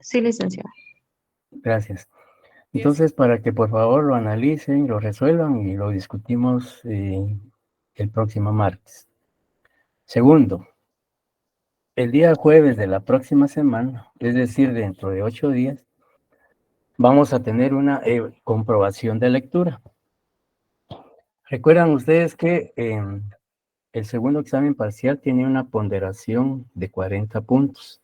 Sí, licenciada. Gracias. Entonces, para que por favor lo analicen, lo resuelvan y lo discutimos el próximo martes. Segundo, el día jueves de la próxima semana, es decir, dentro de 8 días, vamos a tener una comprobación de lectura. Recuerdan ustedes que el segundo examen parcial tiene una ponderación de 40 puntos.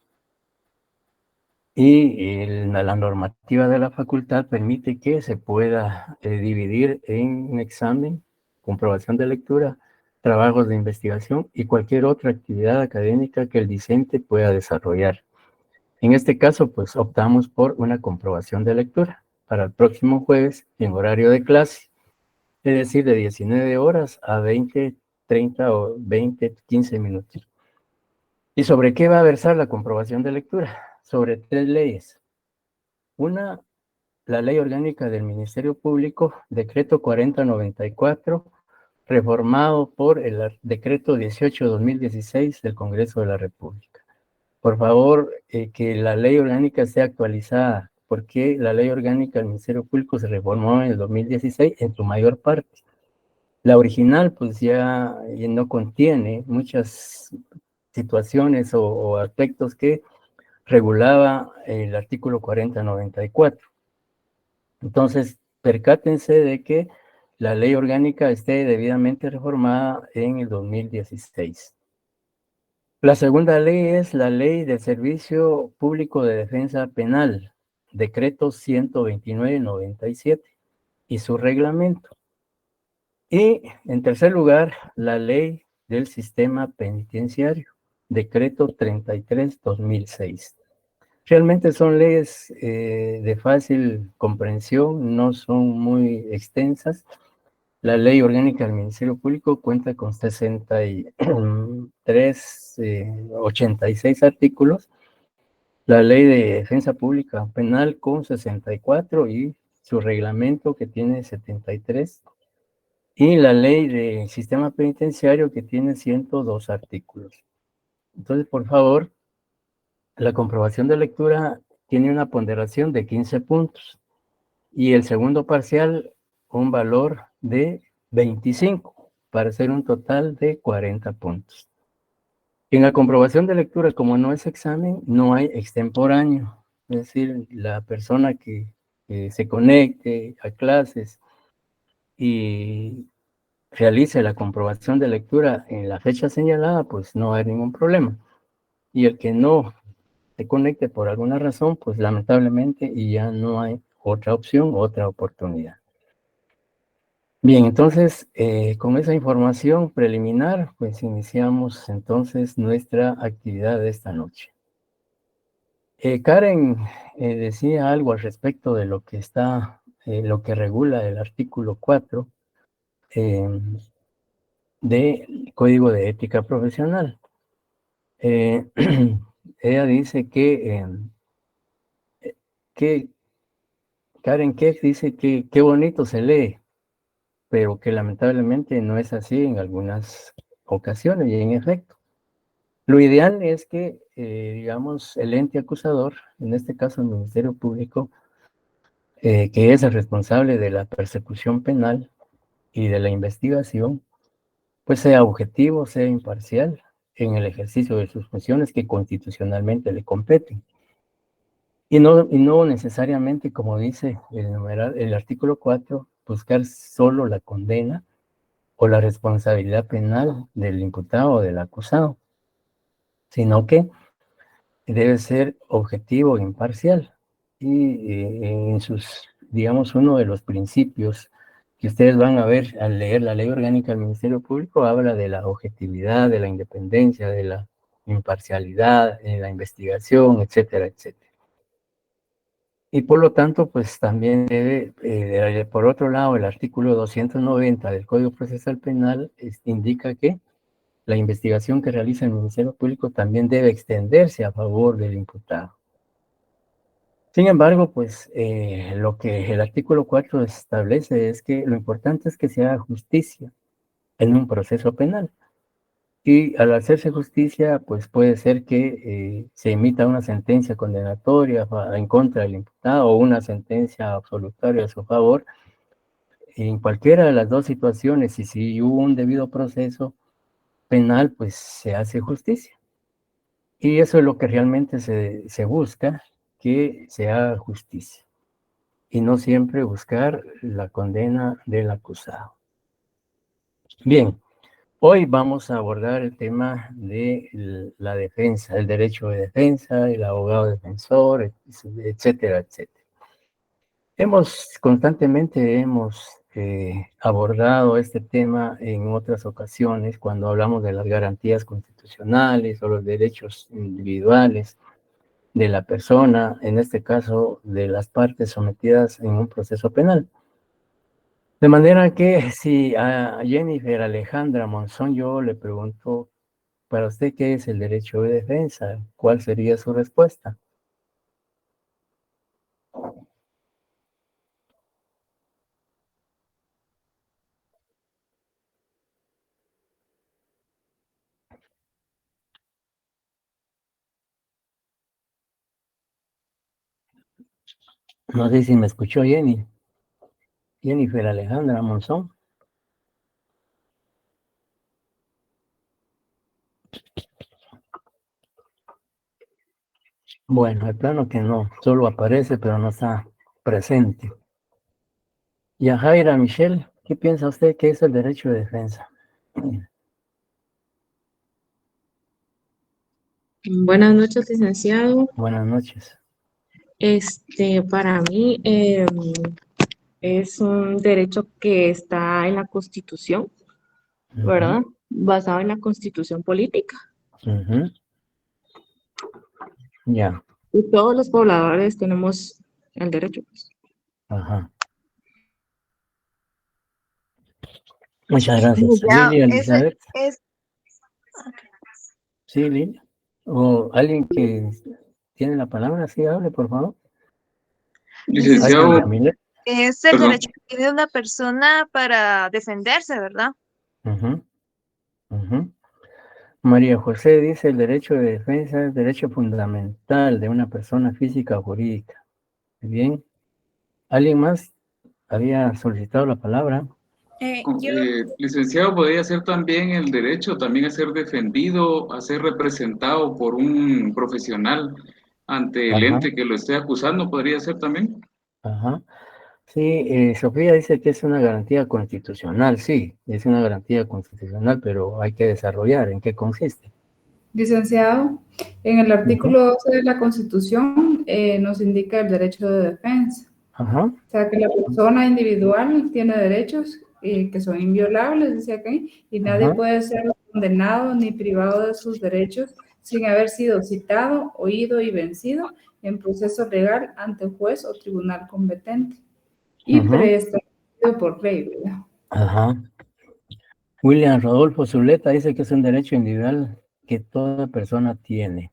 Y la normativa de la facultad permite que se pueda dividir en un examen, comprobación de lectura, trabajos de investigación y cualquier otra actividad académica que el discente pueda desarrollar. En este caso, pues optamos por una comprobación de lectura para el próximo jueves en horario de clase, es decir, de 19 horas a 20, 30 o 20, 15 minutos. ¿Y sobre qué va a versar la comprobación de lectura? Sobre 3 leyes. Una, la Ley Orgánica del Ministerio Público, decreto 4094, reformado por el decreto 18/2016 del Congreso de la República. Por favor, que la Ley Orgánica sea actualizada, porque la Ley Orgánica del Ministerio Público se reformó en el 2016 en su mayor parte. La original, pues ya no contiene muchas situaciones o aspectos que regulaba el artículo 4094. Entonces, percátense de que la ley orgánica esté debidamente reformada en el 2016. La segunda ley es la Ley del Servicio Público de Defensa Penal, decreto 129/97 y su reglamento. Y en tercer lugar, la Ley del Sistema Penitenciario, decreto 33/2006. Realmente son leyes de fácil comprensión, no son muy extensas. La Ley Orgánica del Ministerio Público cuenta con 86 artículos. La Ley de Defensa Pública Penal con 64 y su reglamento que tiene 73. Y la Ley de Sistema Penitenciario que tiene 102 artículos. Entonces, por favor, la comprobación de lectura tiene una ponderación de 15 puntos y el segundo parcial un valor de 25 para hacer un total de 40 puntos. En la comprobación de lectura, como no es examen, no hay extemporáneo, es decir, la persona que se conecte a clases y realice la comprobación de lectura en la fecha señalada, pues no hay ningún problema. Y el que no se conecte por alguna razón, pues lamentablemente y ya no hay otra opción, otra oportunidad. Bien, entonces, con esa información preliminar, pues iniciamos entonces nuestra actividad de esta noche. Karen decía algo al respecto de lo que está, lo que regula el artículo 4 del Código de Ética Profesional. Ella dice que Karen Keck dice que qué bonito se lee, pero que lamentablemente no es así en algunas ocasiones y en efecto. Lo ideal es que, digamos, el ente acusador, en este caso el Ministerio Público, que es el responsable de la persecución penal y de la investigación, pues sea objetivo, sea imparcial en el ejercicio de sus funciones que constitucionalmente le competen. Y no necesariamente, como dice el artículo 4, buscar solo la condena o la responsabilidad penal del imputado o del acusado, sino que debe ser objetivo e imparcial. Y en sus, digamos, uno de los principios que ustedes van a ver al leer la Ley Orgánica del Ministerio Público habla de la objetividad, de la independencia, de la imparcialidad, en la investigación, etcétera, etcétera. Y por lo tanto, pues también debe, por otro lado, el artículo 290 del Código Procesal Penal indica que la investigación que realiza el Ministerio Público también debe extenderse a favor del imputado. Sin embargo, pues lo que el artículo 4 establece es que lo importante es que se haga justicia en un proceso penal. Y al hacerse justicia, pues puede ser que se emita una sentencia condenatoria en contra del imputado o una sentencia absolutoria a su favor. En cualquiera de las dos situaciones, y si hubo un debido proceso penal, pues se hace justicia. Y eso es lo que realmente se busca, que se haga justicia. Y no siempre buscar la condena del acusado. Bien, hoy vamos a abordar el tema de la defensa, el derecho de defensa, el abogado defensor, etcétera, etcétera. Constantemente hemos abordado este tema en otras ocasiones cuando hablamos de las garantías constitucionales o los derechos individuales de la persona, en este caso de las partes sometidas en un proceso penal. De manera que si a Jennifer Alejandra Monzón yo le pregunto, ¿para usted qué es el derecho de defensa? ¿Cuál sería su respuesta? No sé si me escuchó Jennifer Alejandra Monzón. Bueno, el plano que no, solo aparece, pero no está presente. Y a Jaira Michelle, ¿qué piensa usted que es el derecho de defensa? Buenas noches, licenciado. Buenas noches. Para mí es un derecho que está en la Constitución, Ujú, ¿verdad? Basado en la Constitución política. ujú. Ya, Y todos los pobladores tenemos el derecho, pues. ajá. Muchas gracias. Ya, Lilia ese Elizabeth. es, Sí, Lilia. O alguien que tiene la palabra, sí, hable, por favor. Alguien, licenciado, Licenciado, Camila. es el perdón, derecho que tiene una persona para defenderse, ¿verdad? Ujú, ujú. María José dice, el derecho de defensa es derecho fundamental de una persona física o jurídica. Bien. ¿Alguien más había solicitado la palabra? Yo, licenciado, podría ser también el derecho también a ser defendido, a ser representado por un profesional ante el Ajá, ente que lo esté acusando, podría ser también. ajá. Sí, Sofía dice que es una garantía constitucional, sí, es una garantía constitucional, pero hay que desarrollar en qué consiste. Licenciado, en el Ujú, artículo 12 de la Constitución nos indica el derecho de defensa. ajá, O sea, que la persona individual tiene derechos que son inviolables, dice aquí, y nadie ajá, puede ser condenado ni privado de sus derechos sin haber sido citado, oído y vencido en proceso legal ante juez o tribunal competente y ujú, preestablecido por ley, ¿verdad? ajá. William Rodolfo Zuleta dice que es un derecho individual que toda persona tiene.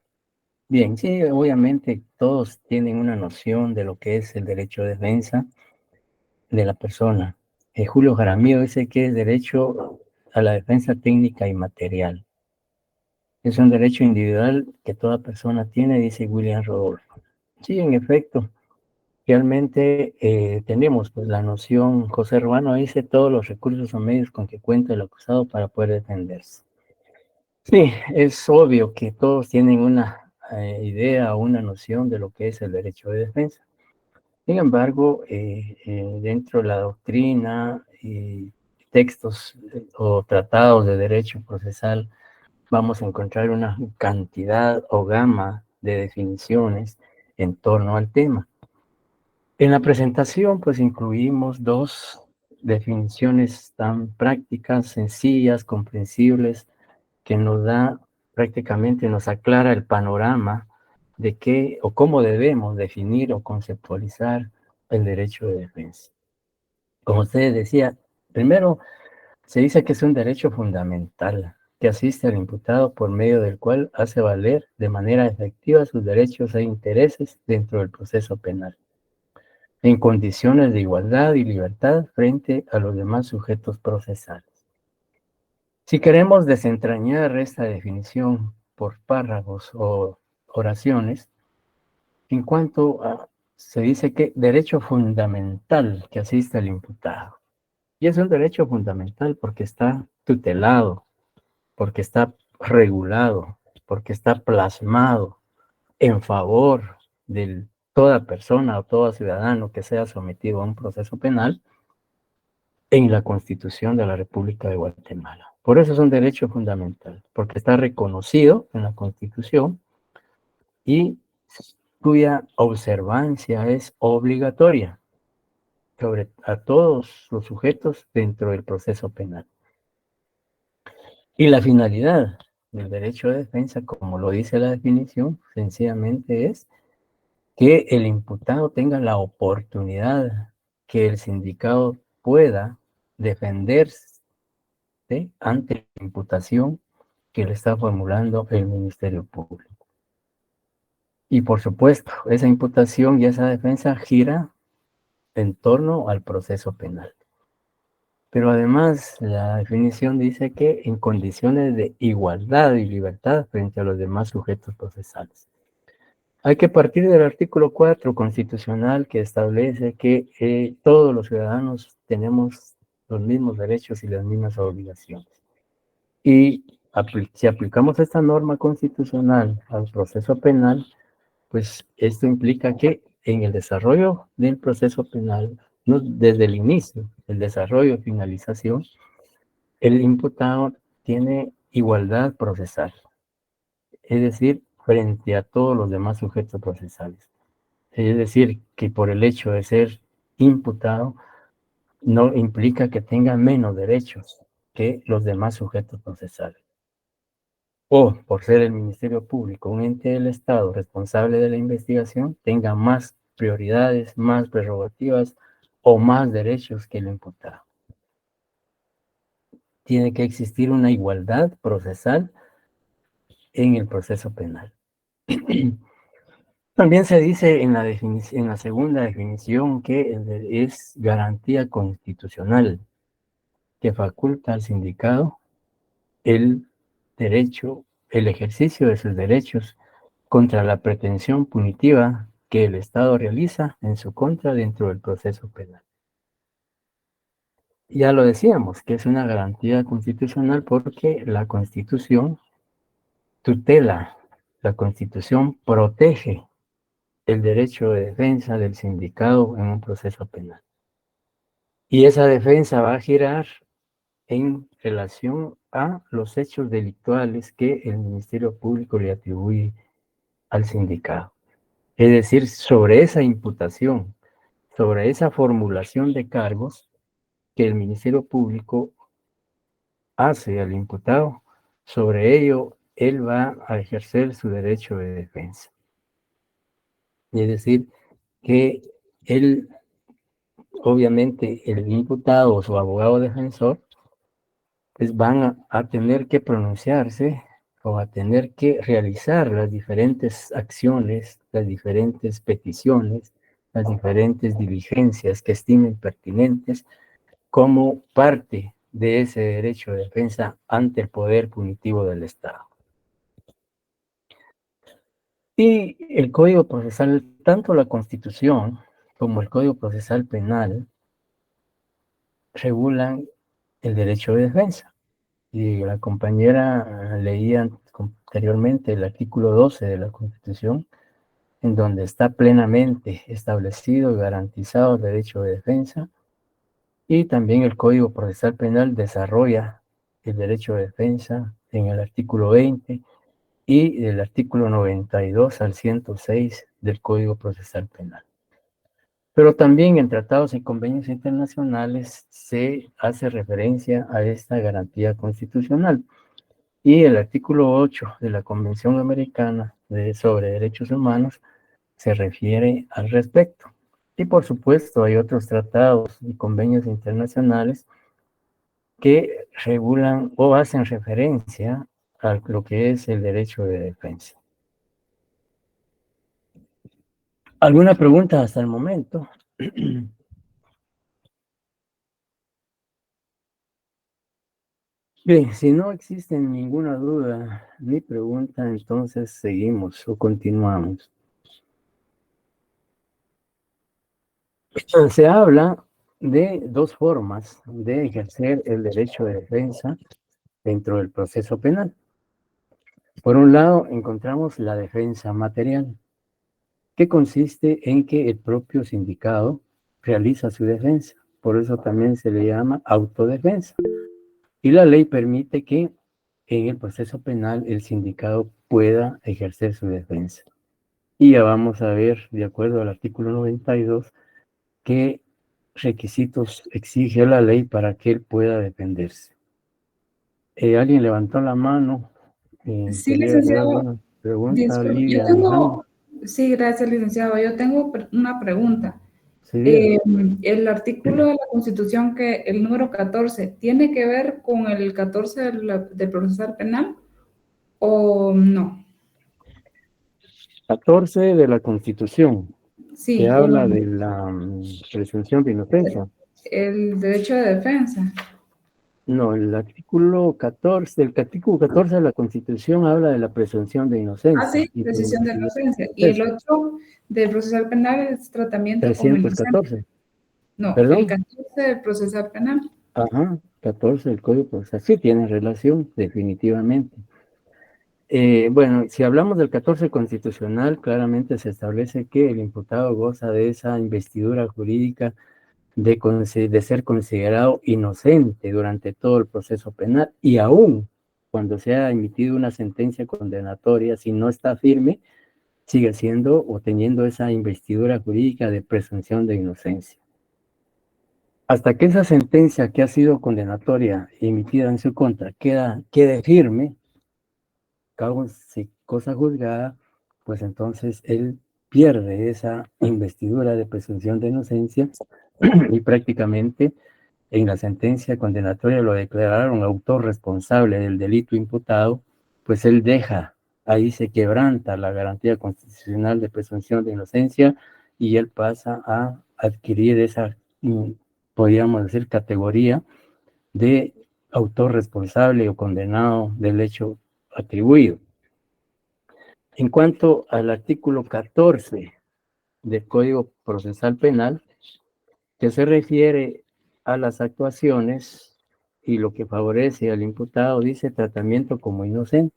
Bien, sí, obviamente todos tienen una noción de lo que es el derecho de defensa de la persona. Julio Jaramillo dice que es derecho a la defensa técnica y material. Es un derecho individual que toda persona tiene, dice William Rodolfo. Sí, en efecto, realmente tenemos pues, la noción, José Ruano dice todos los recursos o medios con que cuenta el acusado para poder defenderse. Sí, es obvio que todos tienen una idea o una noción de lo que es el derecho de defensa. Sin embargo, dentro de la doctrina y textos o tratados de derecho procesal, vamos a encontrar una cantidad o gama de definiciones en torno al tema. En la presentación, pues incluimos dos definiciones tan prácticas, sencillas, comprensibles, que nos da prácticamente, nos aclara el panorama de qué o cómo debemos definir o conceptualizar el derecho de defensa. Como usted decía, primero se dice que es un derecho fundamental que asiste al imputado por medio del cual hace valer de manera efectiva sus derechos e intereses dentro del proceso penal, en condiciones de igualdad y libertad frente a los demás sujetos procesales. Si queremos desentrañar esta definición por párrafos o oraciones, en cuanto a, se dice que derecho fundamental que asiste al imputado. Y es un derecho fundamental porque está tutelado, porque está regulado, porque está plasmado en favor de toda persona o todo ciudadano que sea sometido a un proceso penal en la Constitución de la República de Guatemala. Por eso es un derecho fundamental, porque está reconocido en la Constitución y cuya observancia es obligatoria sobre a todos los sujetos dentro del proceso penal. Y la finalidad del derecho de defensa, como lo dice la definición, sencillamente es que el imputado tenga la oportunidad que el sindicado pueda defenderse ante la imputación que le está formulando el Ministerio Público. Y por supuesto, esa imputación y esa defensa gira en torno al proceso penal. Pero además, la definición dice que en condiciones de igualdad y libertad frente a los demás sujetos procesales. Hay que partir del artículo 4 constitucional que establece que todos los ciudadanos tenemos los mismos derechos y las mismas obligaciones. Y si aplicamos esta norma constitucional al proceso penal, pues esto implica que en el desarrollo del proceso penal, no, desde el inicio, el desarrollo y finalización, el imputado tiene igualdad procesal, es decir, frente a todos los demás sujetos procesales. Es decir, que por el hecho de ser imputado, no implica que tenga menos derechos que los demás sujetos procesales. O por ser el Ministerio Público, un ente del Estado responsable de la investigación, tenga más prioridades, más prerrogativas o más derechos que el imputado. Tiene que existir una igualdad procesal en el proceso penal. También se dice en la segunda definición que es garantía constitucional que faculta al sindicado el derecho, el ejercicio de sus derechos contra la pretensión punitiva que el Estado realiza en su contra dentro del proceso penal. Ya lo decíamos, que es una garantía constitucional porque la Constitución tutela, la Constitución protege el derecho de defensa del sindicado en un proceso penal. Y esa defensa va a girar en relación a los hechos delictuales que el Ministerio Público le atribuye al sindicado. Es decir, sobre esa imputación, sobre esa formulación de cargos que el Ministerio Público hace al imputado, sobre ello él va a ejercer su derecho de defensa. Es decir, que él, obviamente, el imputado o su abogado defensor, pues van a tener que pronunciarse o a tener que realizar las diferentes acciones, las diferentes peticiones, las diferentes diligencias que estimen pertinentes como parte de ese derecho de defensa ante el poder punitivo del Estado. Y el Código Procesal, tanto la Constitución como el Código Procesal Penal, regulan el derecho de defensa. Y la compañera leía anteriormente el artículo 12 de la Constitución, en donde está plenamente establecido y garantizado el derecho de defensa, y también el Código Procesal Penal desarrolla el derecho de defensa en el artículo 20 y del artículo 92 al 106 del Código Procesal Penal. Pero también en tratados y convenios internacionales se hace referencia a esta garantía constitucional. Y el artículo 8 de la Convención Americana sobre Derechos Humanos se refiere al respecto. Y por supuesto hay otros tratados y convenios internacionales que regulan o hacen referencia a lo que es el derecho de defensa. ¿Alguna pregunta hasta el momento? Sí, Bien, si no existe ninguna duda ni pregunta, entonces seguimos o continuamos. Se habla de dos formas de ejercer el derecho de defensa dentro del proceso penal. Por un lado, encontramos la defensa material, que consiste en que el propio sindicado realiza su defensa. Por eso también se le llama autodefensa. Y la ley permite que en el proceso penal el sindicado pueda ejercer su defensa. Y ya vamos a ver, de acuerdo al artículo 92, qué requisitos exige la ley para que él pueda defenderse. Alguien levantó la mano. Sí, Quería hacer licenciado. alguna pregunta, Disculpe, yo Lidia Alejandra. tengo, sí, gracias, licenciado. Yo tengo una pregunta. Sí, dígame. El artículo de la Constitución, que el número 14, ¿tiene que ver con el 14 del procesal penal o no? 14 de la Constitución, Sí, que con habla de la presunción de inocencia. el derecho de defensa. No, el artículo 14 de la Constitución habla de la presunción de Ah, inocencia. sí, Y decisión de y inocencia. Y el eso, otro del procesal penal es tratamiento como inocente. 314. No, el Perdón. 14 del procesal penal. Ajá, 14 del Código Procesal. Sí tiene relación, definitivamente. Bueno, si hablamos del 14 constitucional, claramente se establece que el imputado goza de esa investidura jurídica de ser considerado inocente durante todo el proceso penal y aún cuando se ha emitido una sentencia condenatoria, si no está firme, sigue siendo o teniendo esa investidura jurídica de presunción de inocencia. Hasta que esa sentencia que ha sido condenatoria emitida en su contra quede firme, cosa juzgada, pues entonces él pierde esa investidura de presunción de inocencia y prácticamente en la sentencia condenatoria lo declararon autor responsable del delito imputado, pues él deja, ahí se quebranta la garantía constitucional de presunción de inocencia y él pasa a adquirir esa, podríamos decir, categoría de autor responsable o condenado del hecho atribuido. En cuanto al artículo 14 del Código Procesal Penal, que se refiere a las actuaciones y lo que favorece al imputado, dice tratamiento como inocente.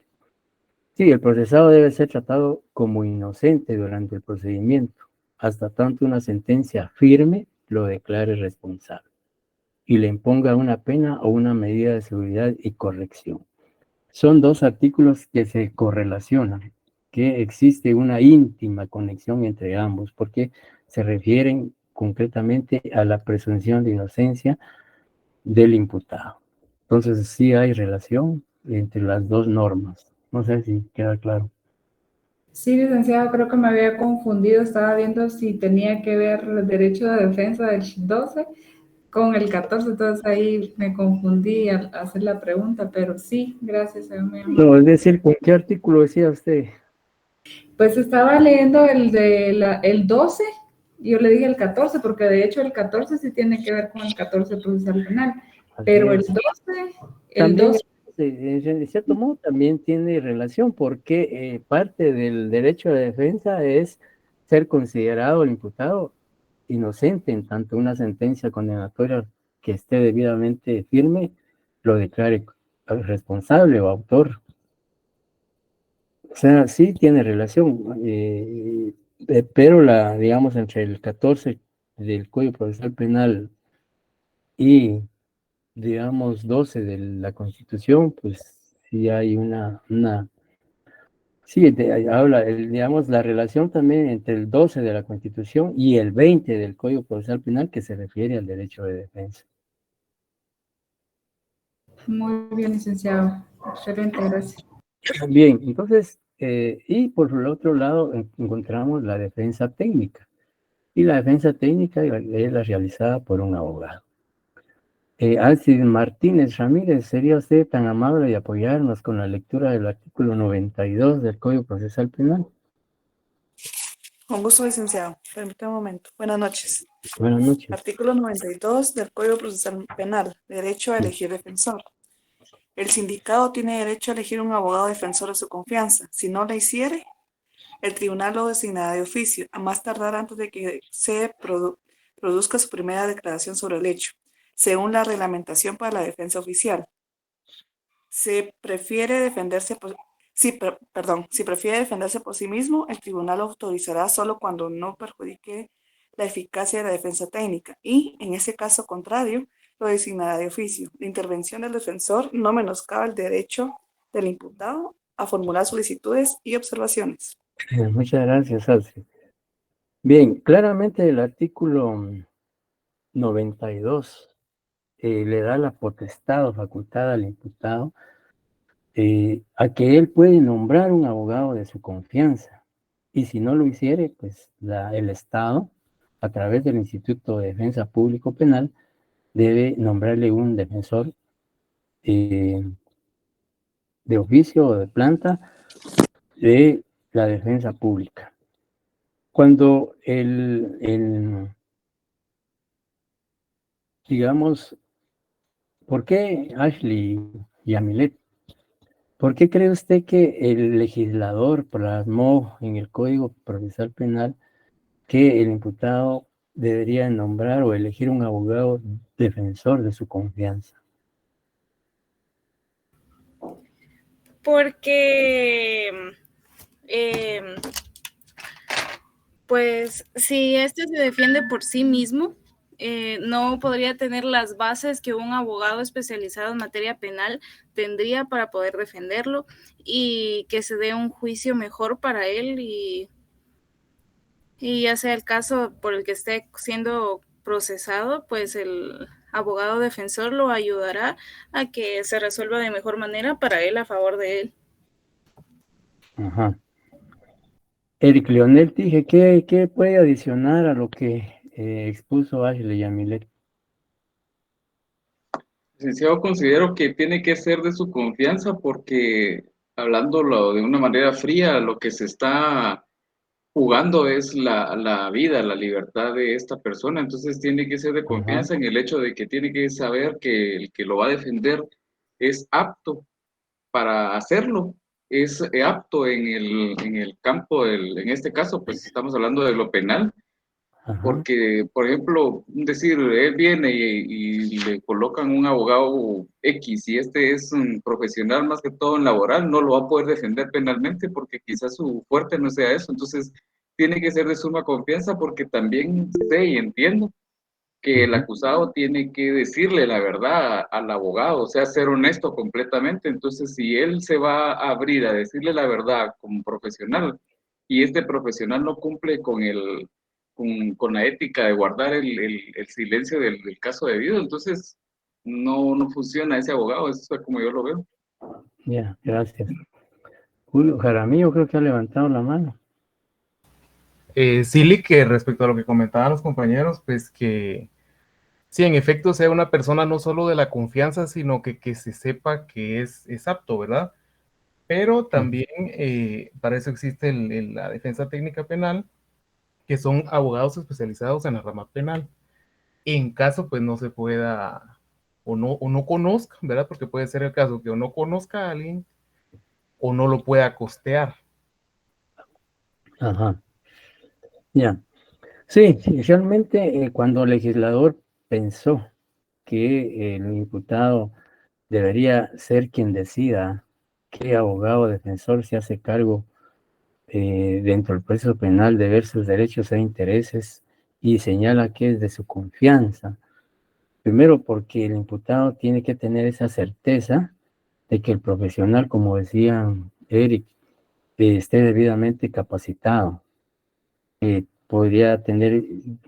Sí, el procesado debe ser tratado como inocente durante el procedimiento, hasta tanto una sentencia firme lo declare responsable y le imponga una pena o una medida de seguridad y corrección. Son dos artículos que se correlacionan, que existe una íntima conexión entre ambos, porque se refieren concretamente a la presunción de inocencia del imputado. Entonces, sí hay relación entre las dos normas. No sé si queda claro. Sí, licenciado, creo que me había confundido. Estaba viendo si tenía que ver el derecho de defensa del 12 con el 14, entonces ahí me confundí al hacer la pregunta, pero sí, gracias, muy amable. No, es decir, ¿con qué artículo decía usted? Pues estaba leyendo el 12, yo le dije el 14, porque de hecho el 14 sí tiene que ver con el 14 procesal penal, pero el 12, el También, 12, en cierto modo, también tiene relación porque parte del derecho de defensa es ser considerado el imputado inocente en tanto una sentencia condenatoria que esté debidamente firme lo declare responsable o autor. O sea, sí tiene relación, pero digamos, entre el 14 del Código Procesal Penal y digamos, 12 de la Constitución, pues sí hay sí, habla, digamos, la relación también entre el 12 de la Constitución y el 20 del Código Procesal Penal que se refiere al derecho de defensa. muy bien, licenciado, excelente, gracias. Bien, entonces, y por el otro lado encontramos la defensa técnica, y la defensa técnica es la realizada por un abogado. Alcis Martínez Ramírez, ¿sería usted tan amable de apoyarnos con la lectura del artículo 92 del Código Procesal Penal? Con gusto, licenciado. Permítame un momento. Buenas noches. Buenas noches. Artículo 92 del Código Procesal Penal. Derecho a elegir defensor. El sindicado tiene derecho a elegir un abogado defensor de su confianza. Si no lo hiciere, el tribunal lo designará de oficio, a más tardar antes de que se produzca su primera declaración sobre el hecho, según la reglamentación para la defensa oficial. Si prefiere defenderse por sí mismo, el tribunal lo autorizará solo cuando no perjudique la eficacia de la defensa técnica y, en ese caso contrario, lo designará de oficio. La intervención del defensor no menoscaba el derecho del imputado a formular solicitudes y observaciones. Muchas gracias, Astrid. Bien, claramente el artículo 92 le da la potestad o facultad al imputado a que él puede nombrar un abogado de su confianza. Y si no lo hiciere, pues el Estado, a través del Instituto de Defensa Público Penal, debe nombrarle un defensor de oficio o de planta de la defensa pública. Cuando digamos, ¿por qué Ashley Yamilet? ¿Por qué cree usted que el legislador plasmó en el Código Procesal Penal que el imputado debería nombrar o elegir un abogado defensor de su confianza? Porque, pues, si este se defiende por sí mismo, no podría tener las bases que un abogado especializado en materia penal tendría para poder defenderlo y que se dé un juicio mejor para él y ya sea el caso por el que esté siendo procesado, pues el abogado defensor lo ayudará a que se resuelva de mejor manera para él, a favor de él. Ajá. Eric Leonel, dije, ¿qué puede adicionar a lo que expuso Ashley Yamilet? Licenciado, considero que tiene que ser de su confianza porque, hablándolo de una manera fría, lo que se está jugando es la vida, la libertad de esta persona. Entonces tiene que ser de confianza en el hecho de que tiene que saber que el que lo va a defender es apto para hacerlo, es apto en el campo, en este caso, pues estamos hablando de lo penal. Ajá. Porque, por ejemplo, decir, él viene y le colocan un abogado X y este es un profesional más que todo en laboral, no lo va a poder defender penalmente porque quizás su fuerte no sea eso. Entonces, tiene que ser de suma confianza porque también sé y entiendo que el acusado tiene que decirle la verdad al abogado, o sea, ser honesto completamente. Entonces, si él se va a abrir a decirle la verdad como profesional y este profesional no cumple con la ética de guardar el silencio del caso debido, entonces no funciona ese abogado, eso es como yo lo veo. Ya, gracias. Julio Jaramillo creo que ha levantado la mano. Sí, que respecto a lo que comentaban los compañeros, pues que sí, en efecto sea una persona no solo de la confianza, sino que se sepa que es apto, ¿verdad? Pero también para eso existe la defensa técnica penal, que son abogados especializados en la rama penal. En caso, pues no se pueda o no conozca, ¿verdad? Porque puede ser el caso que o no conozca a alguien o no lo pueda costear. Ajá. Ya. Sí, realmente cuando el legislador pensó que el imputado debería ser quien decida qué abogado defensor se hace cargo dentro del proceso penal de ver sus derechos e intereses y señala que es de su confianza. Primero porque el imputado tiene que tener esa certeza de que el profesional, como decía Eric, esté debidamente capacitado. Podría tener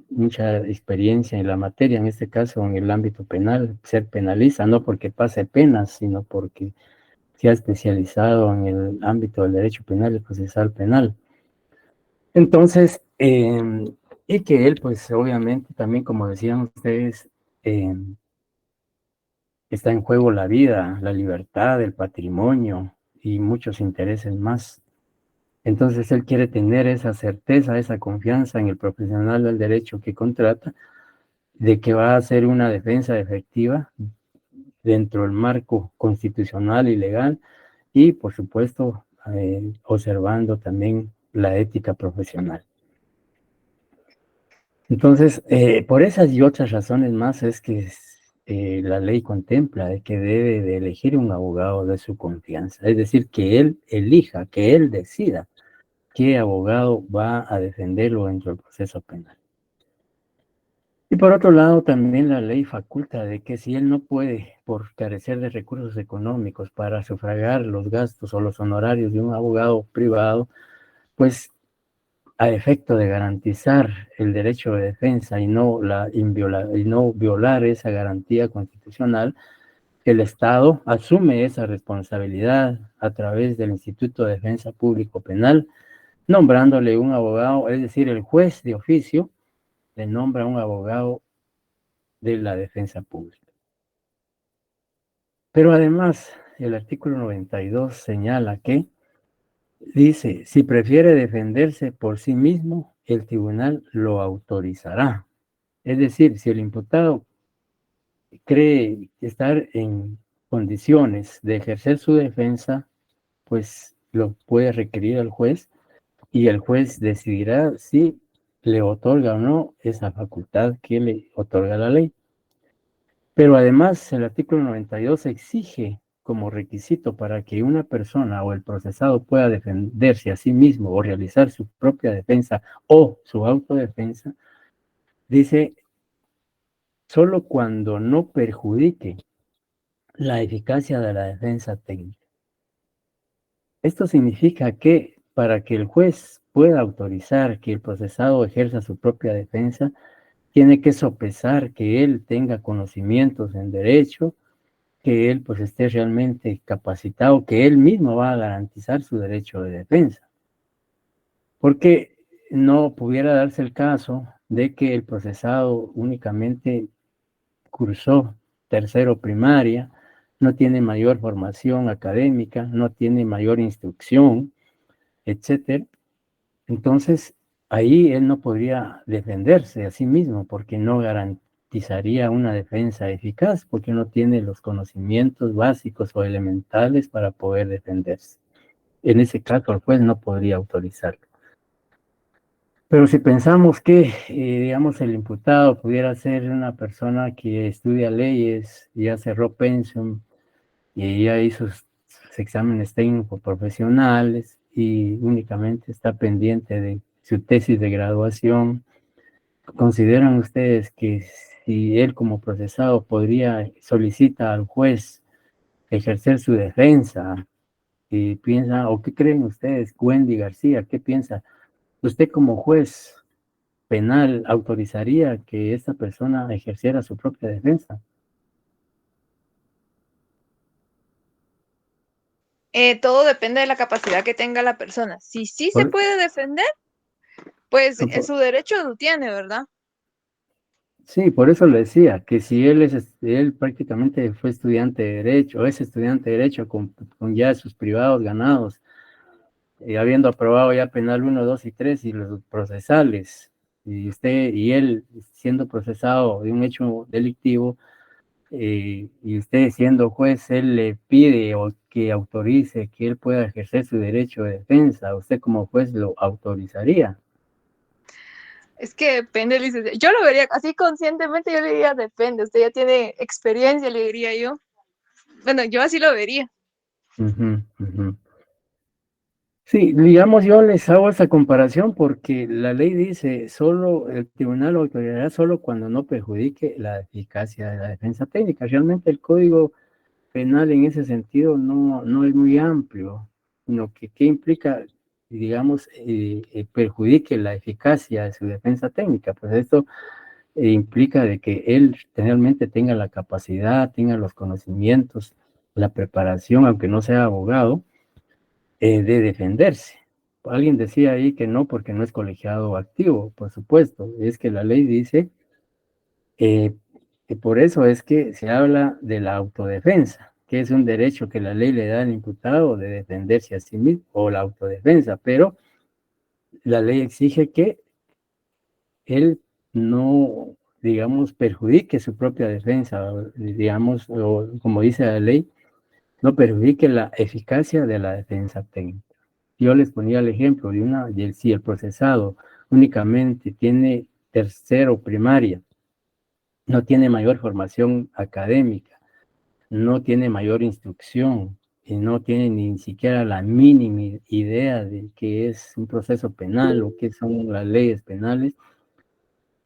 mucha experiencia en la materia, en este caso en el ámbito penal, ser penalista, no porque pase penas, sino porque se ha especializado en el ámbito del derecho penal y procesal penal. Entonces, y que él, pues obviamente también, como decían ustedes, está en juego la vida, la libertad, el patrimonio y muchos intereses más. Entonces él quiere tener esa certeza, esa confianza en el profesional del derecho que contrata, de que va a hacer una defensa efectiva dentro del marco constitucional y legal y, por supuesto, observando también la ética profesional. Entonces, por esas y otras razones más es que la ley contempla de que debe de elegir un abogado de su confianza, es decir, que él elija, que él decida qué abogado va a defenderlo dentro del proceso penal. Y por otro lado, también la ley faculta de que si él no puede, por carecer de recursos económicos para sufragar los gastos o los honorarios de un abogado privado, pues a efecto de garantizar el derecho de defensa y no violar esa garantía constitucional, el Estado asume esa responsabilidad a través del Instituto de Defensa Público Penal, nombrándole un abogado, es decir, el juez de oficio le nombra un abogado de la defensa pública. Pero además, el artículo 92 señala que dice, si prefiere defenderse por sí mismo, el tribunal lo autorizará. Es decir, si el imputado cree estar en condiciones de ejercer su defensa, pues lo puede requerir al juez y el juez decidirá si le otorga o no esa facultad que le otorga la ley. Pero además el artículo 92 exige como requisito para que una persona o el procesado pueda defenderse a sí mismo o realizar su propia defensa o su autodefensa, dice, solo cuando no perjudique la eficacia de la defensa técnica. Esto significa que para que el juez pueda autorizar que el procesado ejerza su propia defensa, tiene que sopesar que él tenga conocimientos en derecho, que él pues esté realmente capacitado, que él mismo va a garantizar su derecho de defensa. Porque no pudiera darse el caso de que el procesado únicamente cursó tercero primaria, no tiene mayor formación académica, no tiene mayor instrucción, etcétera. Entonces, ahí él no podría defenderse a sí mismo porque no garantizaría una defensa eficaz, porque no tiene los conocimientos básicos o elementales para poder defenderse. En ese caso, el juez no podría autorizarlo. Pero si pensamos que, digamos, el imputado pudiera ser una persona que estudia leyes, ya cerró pensum y ya hizo sus exámenes técnicos profesionales y únicamente está pendiente de su tesis de graduación, ¿consideran ustedes que si él como procesado podría solicitar al juez ejercer su defensa? Y piensa, o qué creen ustedes, Wendy García, qué piensa? ¿Usted como juez penal autorizaría que esta persona ejerciera su propia defensa? Todo depende de la capacidad que tenga la persona. Si sí se Por- puede defender, pues por- su derecho lo tiene, ¿verdad? Sí, por eso le decía que si él prácticamente fue estudiante de Derecho, es estudiante de Derecho con ya sus privados ganados, habiendo aprobado ya penal 1, 2 y 3 y los procesales, y él siendo procesado de un hecho delictivo, y usted siendo juez, él le pide o que autorice que él pueda ejercer su derecho de defensa, usted como juez lo autorizaría. Es que depende, licenciado. Yo lo vería así conscientemente, yo le diría depende. Usted ya tiene experiencia, le diría yo. Bueno, yo así lo vería. Ujú, ujú. Sí, digamos, yo les hago esa comparación porque la ley dice solo el tribunal lo autorizará solo cuando no perjudique la eficacia de la defensa técnica. Realmente el Código Penal en ese sentido no es muy amplio, sino que ¿qué implica, digamos, perjudique la eficacia de su defensa técnica? Pues esto implica de que él realmente tenga la capacidad, tenga los conocimientos, la preparación, aunque no sea abogado, de defenderse. Alguien decía ahí que no, porque no es colegiado activo, por supuesto. Es que la ley dice que por eso es que se habla de la autodefensa, que es un derecho que la ley le da al imputado de defenderse a sí mismo, o la autodefensa, pero la ley exige que él no digamos, perjudique su propia defensa, digamos, o como dice la ley, no perjudique la eficacia de la defensa técnica. Yo les ponía el ejemplo si el procesado únicamente tiene tercero primaria, no tiene mayor formación académica, no tiene mayor instrucción y no tiene ni siquiera la mínima idea de qué es un proceso penal o qué son las leyes penales,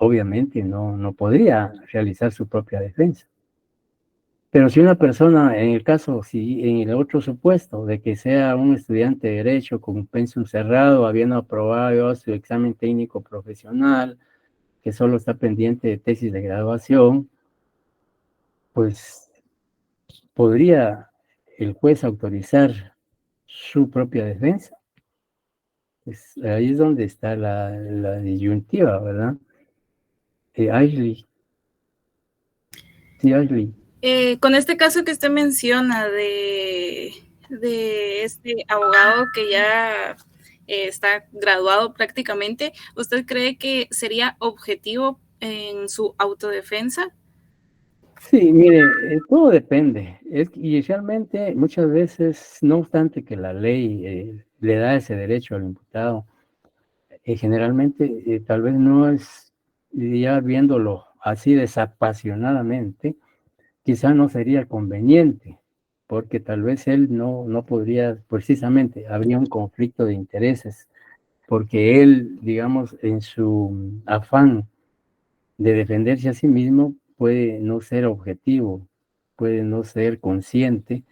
obviamente no podría realizar su propia defensa. Pero si una persona, en el otro supuesto, de que sea un estudiante de Derecho con un pensum cerrado, habiendo aprobado su examen técnico profesional, que solo está pendiente de tesis de graduación, pues podría el juez autorizar su propia defensa. Pues ahí es donde está la disyuntiva, ¿verdad? Ashley. Sí, Ashley. Con este caso que usted menciona de este abogado que ya está graduado prácticamente, ¿usted cree que sería objetivo en su autodefensa? Sí, mire, todo depende. Y realmente muchas veces, no obstante que la ley le da ese derecho al imputado, generalmente tal vez no es, ya viéndolo así desapasionadamente, quizá no sería conveniente, porque tal vez él no podría, precisamente, habría un conflicto de intereses, porque él, digamos, en su afán de defenderse a sí mismo, puede no ser objetivo, puede no ser consciente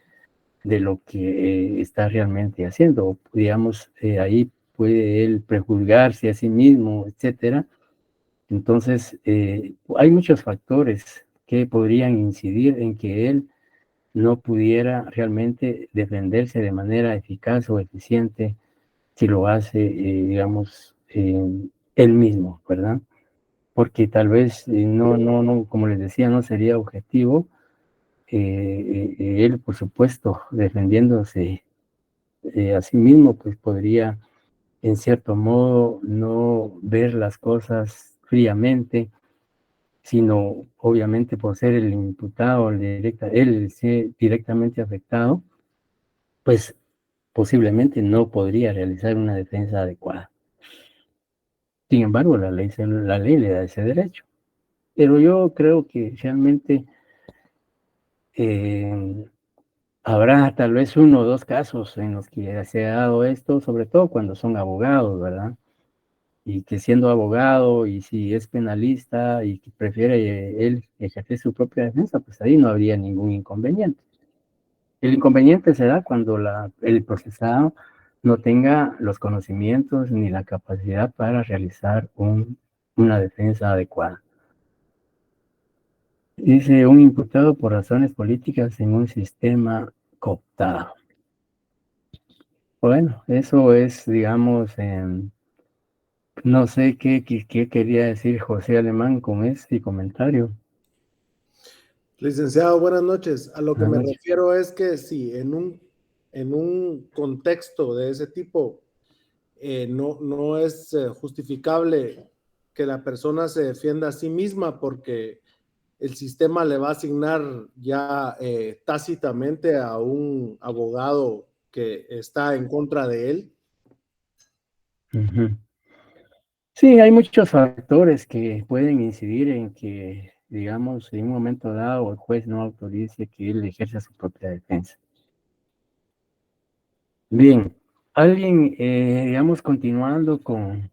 de lo que está realmente haciendo. Digamos, ahí puede él prejuzgarse a sí mismo, etcétera. Entonces, hay muchos factores que podrían incidir en que él no pudiera realmente defenderse de manera eficaz o eficiente si lo hace, digamos, él mismo, ¿verdad? Porque tal vez como les decía, no sería objetivo. Él, por supuesto, defendiéndose a sí mismo, pues podría, en cierto modo, no ver las cosas fríamente, sino obviamente por ser el imputado, él ser directamente afectado, pues posiblemente no podría realizar una defensa adecuada. Sin embargo, la ley le da ese derecho. Pero yo creo que realmente habrá tal vez 1 o 2 casos en los que se ha dado esto, sobre todo cuando son abogados, ¿verdad? Y que siendo abogado, y si es penalista y que prefiere él ejercer su propia defensa, pues ahí no habría ningún inconveniente. El inconveniente se da cuando el procesado no tenga los conocimientos ni la capacidad para realizar una defensa adecuada. Dice, un imputado por razones políticas en un sistema cooptado. Bueno, eso es, digamos, no sé qué quería decir José Alemán con este comentario. Licenciado, buenas noches. A lo que Buenas me noches. refiero es que si en un contexto de ese tipo no es justificable que la persona se defienda a sí misma porque el sistema le va a asignar ya tácitamente a un abogado que está en contra de él. Uh-huh. Sí, hay muchos factores que pueden incidir en que, digamos, en un momento dado el juez no autorice que él ejerza su propia defensa. Bien, digamos, continuando con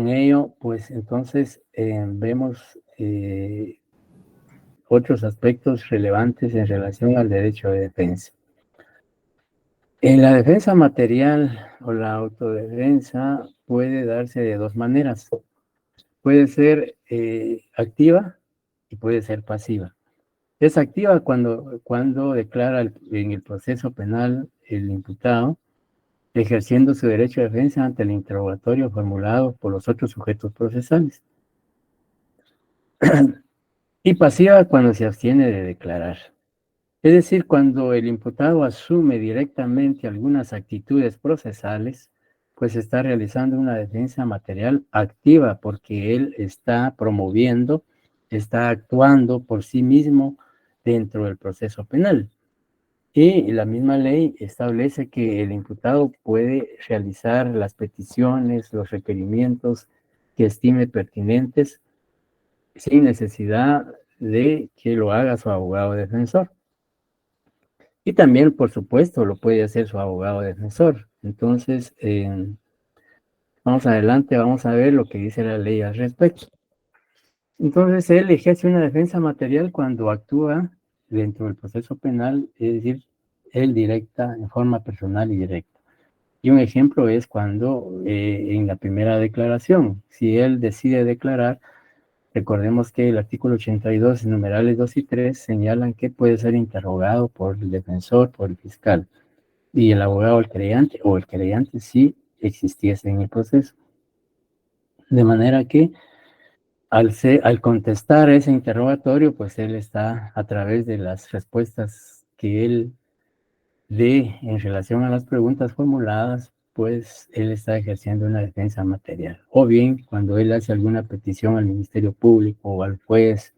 ello, pues entonces vemos otros aspectos relevantes en relación al derecho de defensa. En la defensa material o la autodefensa puede darse de 2 maneras. Puede ser activa y puede ser pasiva. Es activa cuando declara en el proceso penal el imputado, ejerciendo su derecho de defensa ante el interrogatorio formulado por los otros sujetos procesales. Y pasiva cuando se abstiene de declarar. Es decir, cuando el imputado asume directamente algunas actitudes procesales pues está realizando una defensa material activa porque él está promoviendo, está actuando por sí mismo dentro del proceso penal. Y la misma ley establece que el imputado puede realizar las peticiones, los requerimientos que estime pertinentes sin necesidad de que lo haga su abogado defensor. Y también, por supuesto, lo puede hacer su abogado defensor. Entonces, vamos adelante, vamos a ver lo que dice la ley al respecto. Entonces, él ejerce una defensa material cuando actúa dentro del proceso penal, es decir, él directa, en forma personal y directa. Y un ejemplo es cuando en la primera declaración, si él decide declarar, recordemos que el artículo 82, numerales 2 y 3, señalan que puede ser interrogado por el defensor, por el fiscal, y el abogado, el creyente sí existiese en el proceso. De manera que al contestar ese interrogatorio, pues él está, a través de las respuestas que él dé en relación a las preguntas formuladas, pues él está ejerciendo una defensa material. O bien, cuando él hace alguna petición al Ministerio Público o al juez,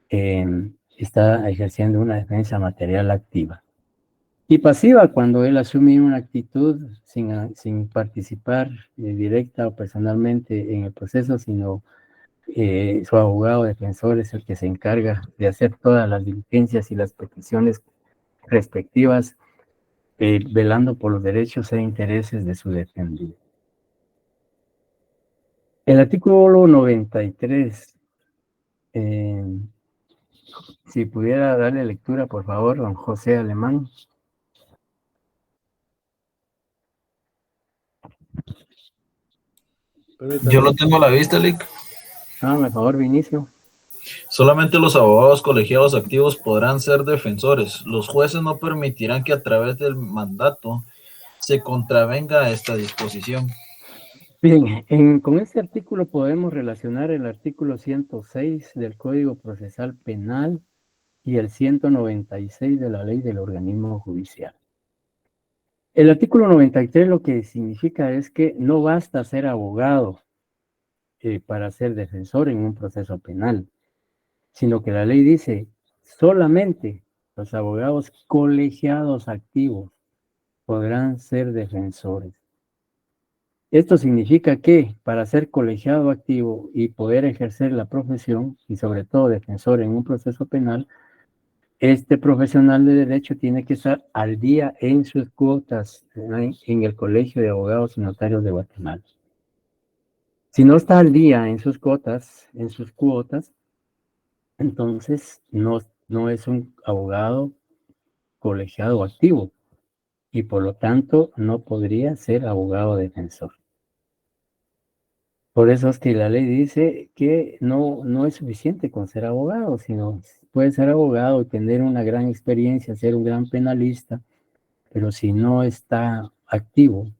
está ejerciendo una defensa material activa. Y pasiva, cuando él asume una actitud sin participar directa o personalmente en el proceso, sino su abogado defensor es el que se encarga de hacer todas las diligencias y las peticiones respectivas, velando por los derechos e intereses de su defendido. El artículo 93, si pudiera darle lectura, por favor, don José Alemán. Yo lo tengo a la vista, Lick. Por favor, Vinicio. Solamente los abogados colegiados activos podrán ser defensores. Los jueces no permitirán que a través del mandato se contravenga esta disposición. Bien, con este artículo podemos relacionar el artículo 106 del Código Procesal Penal y el 196 de la Ley del Organismo Judicial. El artículo 93 lo que significa es que no basta ser abogado para ser defensor en un proceso penal, sino que la ley dice solamente los abogados colegiados activos podrán ser defensores. Esto significa que para ser colegiado activo y poder ejercer la profesión, y sobre todo defensor en un proceso penal, este profesional de derecho tiene que estar al día en sus cuotas en el Colegio de Abogados y Notarios de Guatemala. Si no está al día en sus cuotas, entonces no es un abogado colegiado activo y por lo tanto no podría ser abogado defensor. Por eso es que la ley dice que no es suficiente con ser abogado, sino puede ser abogado y tener una gran experiencia, ser un gran penalista, pero si no está activo,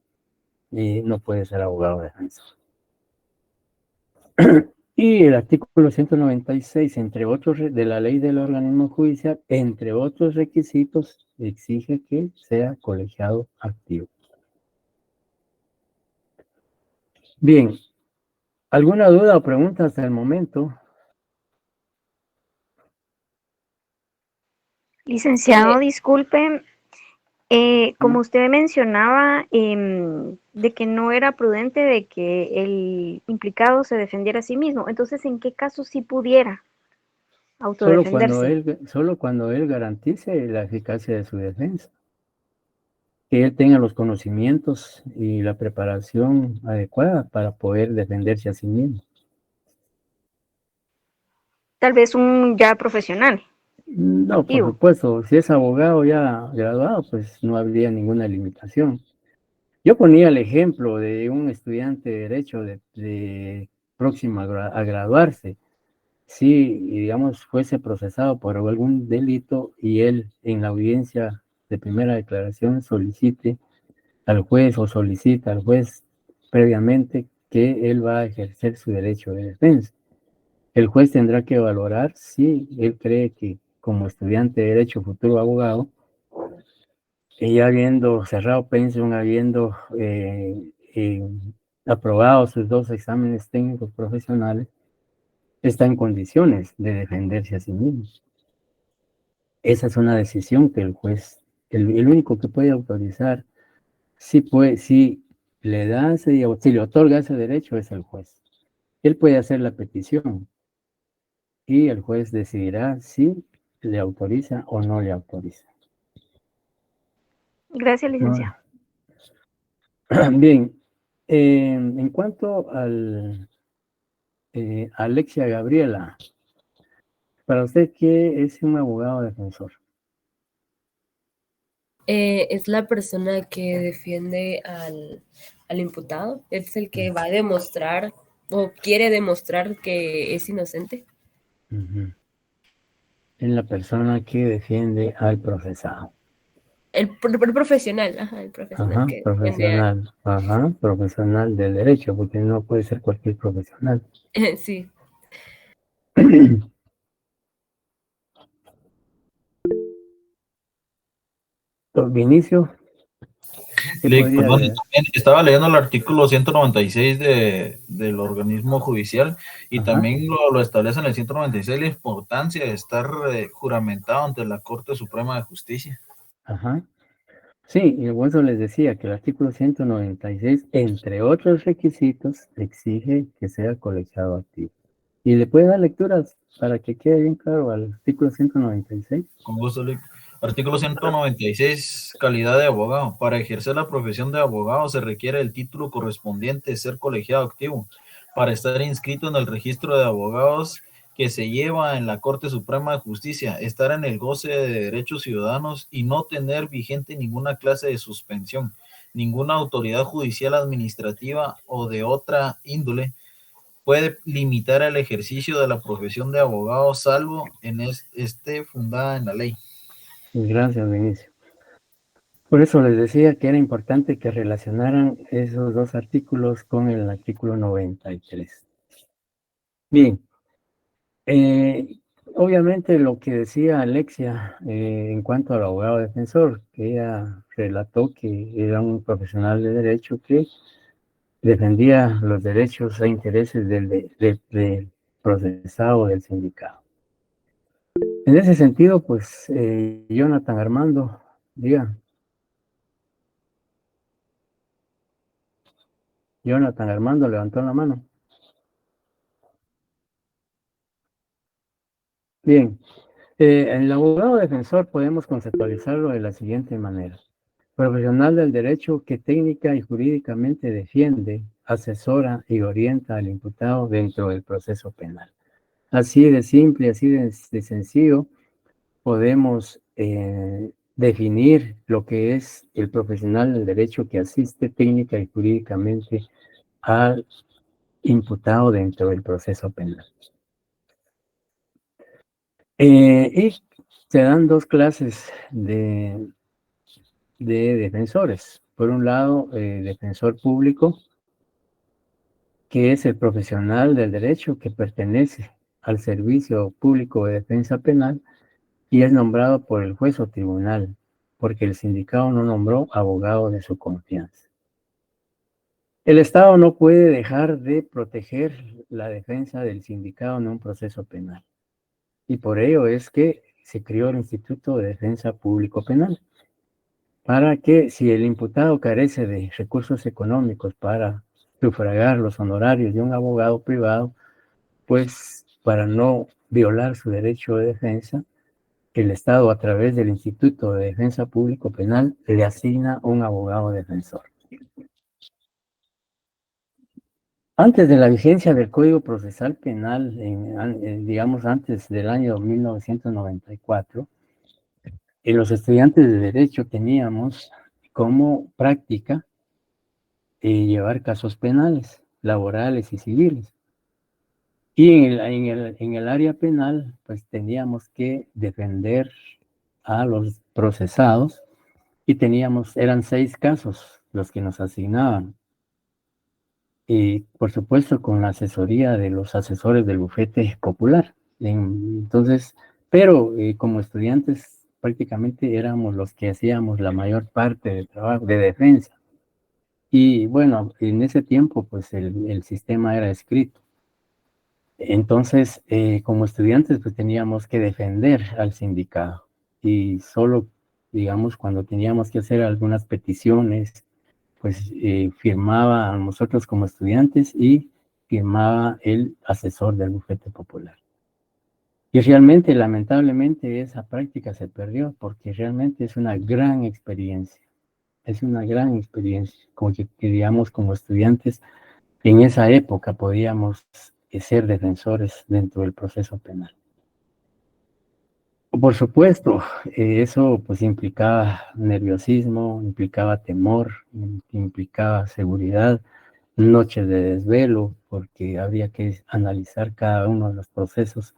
no puede ser abogado defensor. Y el artículo 196, entre otros, de la ley del organismo judicial, entre otros requisitos, exige que sea colegiado activo. Bien, ¿alguna duda o pregunta hasta el momento? Licenciado, disculpe, como usted mencionaba, de que no era prudente de que el implicado se defendiera a sí mismo, entonces, ¿en qué caso sí pudiera autodefenderse? Solo cuando él garantice la eficacia de su defensa. Que él tenga los conocimientos y la preparación adecuada para poder defenderse a sí mismo. Tal vez un ya profesional. No, por supuesto, si es abogado ya graduado, pues no habría ninguna limitación. Yo ponía el ejemplo de un estudiante de Derecho de próximo a graduarse. Si, digamos, fuese procesado por algún delito y él en la audiencia de primera declaración solicite al juez o solicita al juez previamente que él va a ejercer su derecho de defensa. El juez tendrá que valorar si él cree que como estudiante de Derecho, futuro abogado, ya habiendo cerrado pensión, habiendo aprobado sus 2 exámenes técnicos profesionales, está en condiciones de defenderse a sí mismo. Esa es una decisión que el juez, el único que puede autorizar, si le da si le otorga ese derecho es el juez. Él puede hacer la petición y el juez decidirá si le autoriza o no le autoriza. Gracias, licenciado. Bien, en cuanto Alexia Gabriela, para usted, ¿qué es un abogado defensor? Es la persona que defiende al imputado, es el que va a demostrar o quiere demostrar que es inocente. Uh-huh. Es la persona que defiende al procesado. El profesional, el profesional que profesional, profesional del derecho, porque no puede ser cualquier profesional. Sí. Vinicio. Perdón, estaba leyendo el artículo 196 del organismo judicial y también lo establece en el 196 la importancia de estar juramentado ante la Corte Suprema de Justicia. Sí, y por eso les decía que el artículo 196, entre otros requisitos, exige que sea colegiado activo. ¿Y le puede dar lecturas para que quede bien claro al artículo 196? Con gusto, Artículo 196, calidad de abogado. Para ejercer la profesión de abogado se requiere el título correspondiente, ser colegiado activo. Para estar inscrito en el registro de abogados que se lleva en la Corte Suprema de Justicia, estar en el goce de derechos ciudadanos y no tener vigente ninguna clase de suspensión, ninguna autoridad judicial, administrativa o de otra índole puede limitar el ejercicio de la profesión de abogado, salvo en esté fundada en la ley. Gracias, Vinicio. Por eso les decía que era importante que relacionaran esos 2 artículos con el artículo 93. Bien. Obviamente lo que decía Alexia en cuanto al abogado defensor, que ella relató que era un profesional de derecho que defendía los derechos e intereses del procesado del sindicado. En ese sentido, pues, Jonathan Armando, diga. Jonathan Armando levantó la mano. Bien, el abogado defensor podemos conceptualizarlo de la siguiente manera. Profesional del derecho que técnica y jurídicamente defiende, asesora y orienta al imputado dentro del proceso penal. Así de simple, así de sencillo, podemos definir lo que es el profesional del derecho que asiste técnica y jurídicamente al imputado dentro del proceso penal. Y se dan 2 clases de defensores. Por un lado, defensor público, que es el profesional del derecho que pertenece al Servicio Público de Defensa Penal y es nombrado por el juez o tribunal, porque el sindicato no nombró abogado de su confianza. El Estado no puede dejar de proteger la defensa del sindicato en un proceso penal. Y por ello es que se creó el Instituto de Defensa Público Penal, para que si el imputado carece de recursos económicos para sufragar los honorarios de un abogado privado, pues para no violar su derecho de defensa, el Estado a través del Instituto de Defensa Público Penal le asigna un abogado defensor. Antes de la vigencia del Código Procesal Penal, digamos antes del año 1994, los estudiantes de Derecho teníamos como práctica llevar casos penales, laborales y civiles. Y en el área penal, pues teníamos que defender a los procesados y eran 6 casos los que nos asignaban. Y por supuesto con la asesoría de los asesores del bufete popular. Entonces, pero como estudiantes prácticamente éramos los que hacíamos la mayor parte del trabajo de defensa. Y bueno, en ese tiempo, pues el sistema era escrito. Entonces, como estudiantes, pues teníamos que defender al sindicato. Y solo, digamos, cuando teníamos que hacer algunas peticiones, pues firmaba a nosotros como estudiantes y firmaba el asesor del bufete popular. Y realmente, lamentablemente, esa práctica se perdió porque realmente es una gran experiencia. Es una gran experiencia, como que digamos, como estudiantes, en esa época podíamos ser defensores dentro del proceso penal. Por supuesto, eso pues implicaba nerviosismo, implicaba temor, implicaba seguridad, noches de desvelo, porque habría que analizar cada uno de los procesos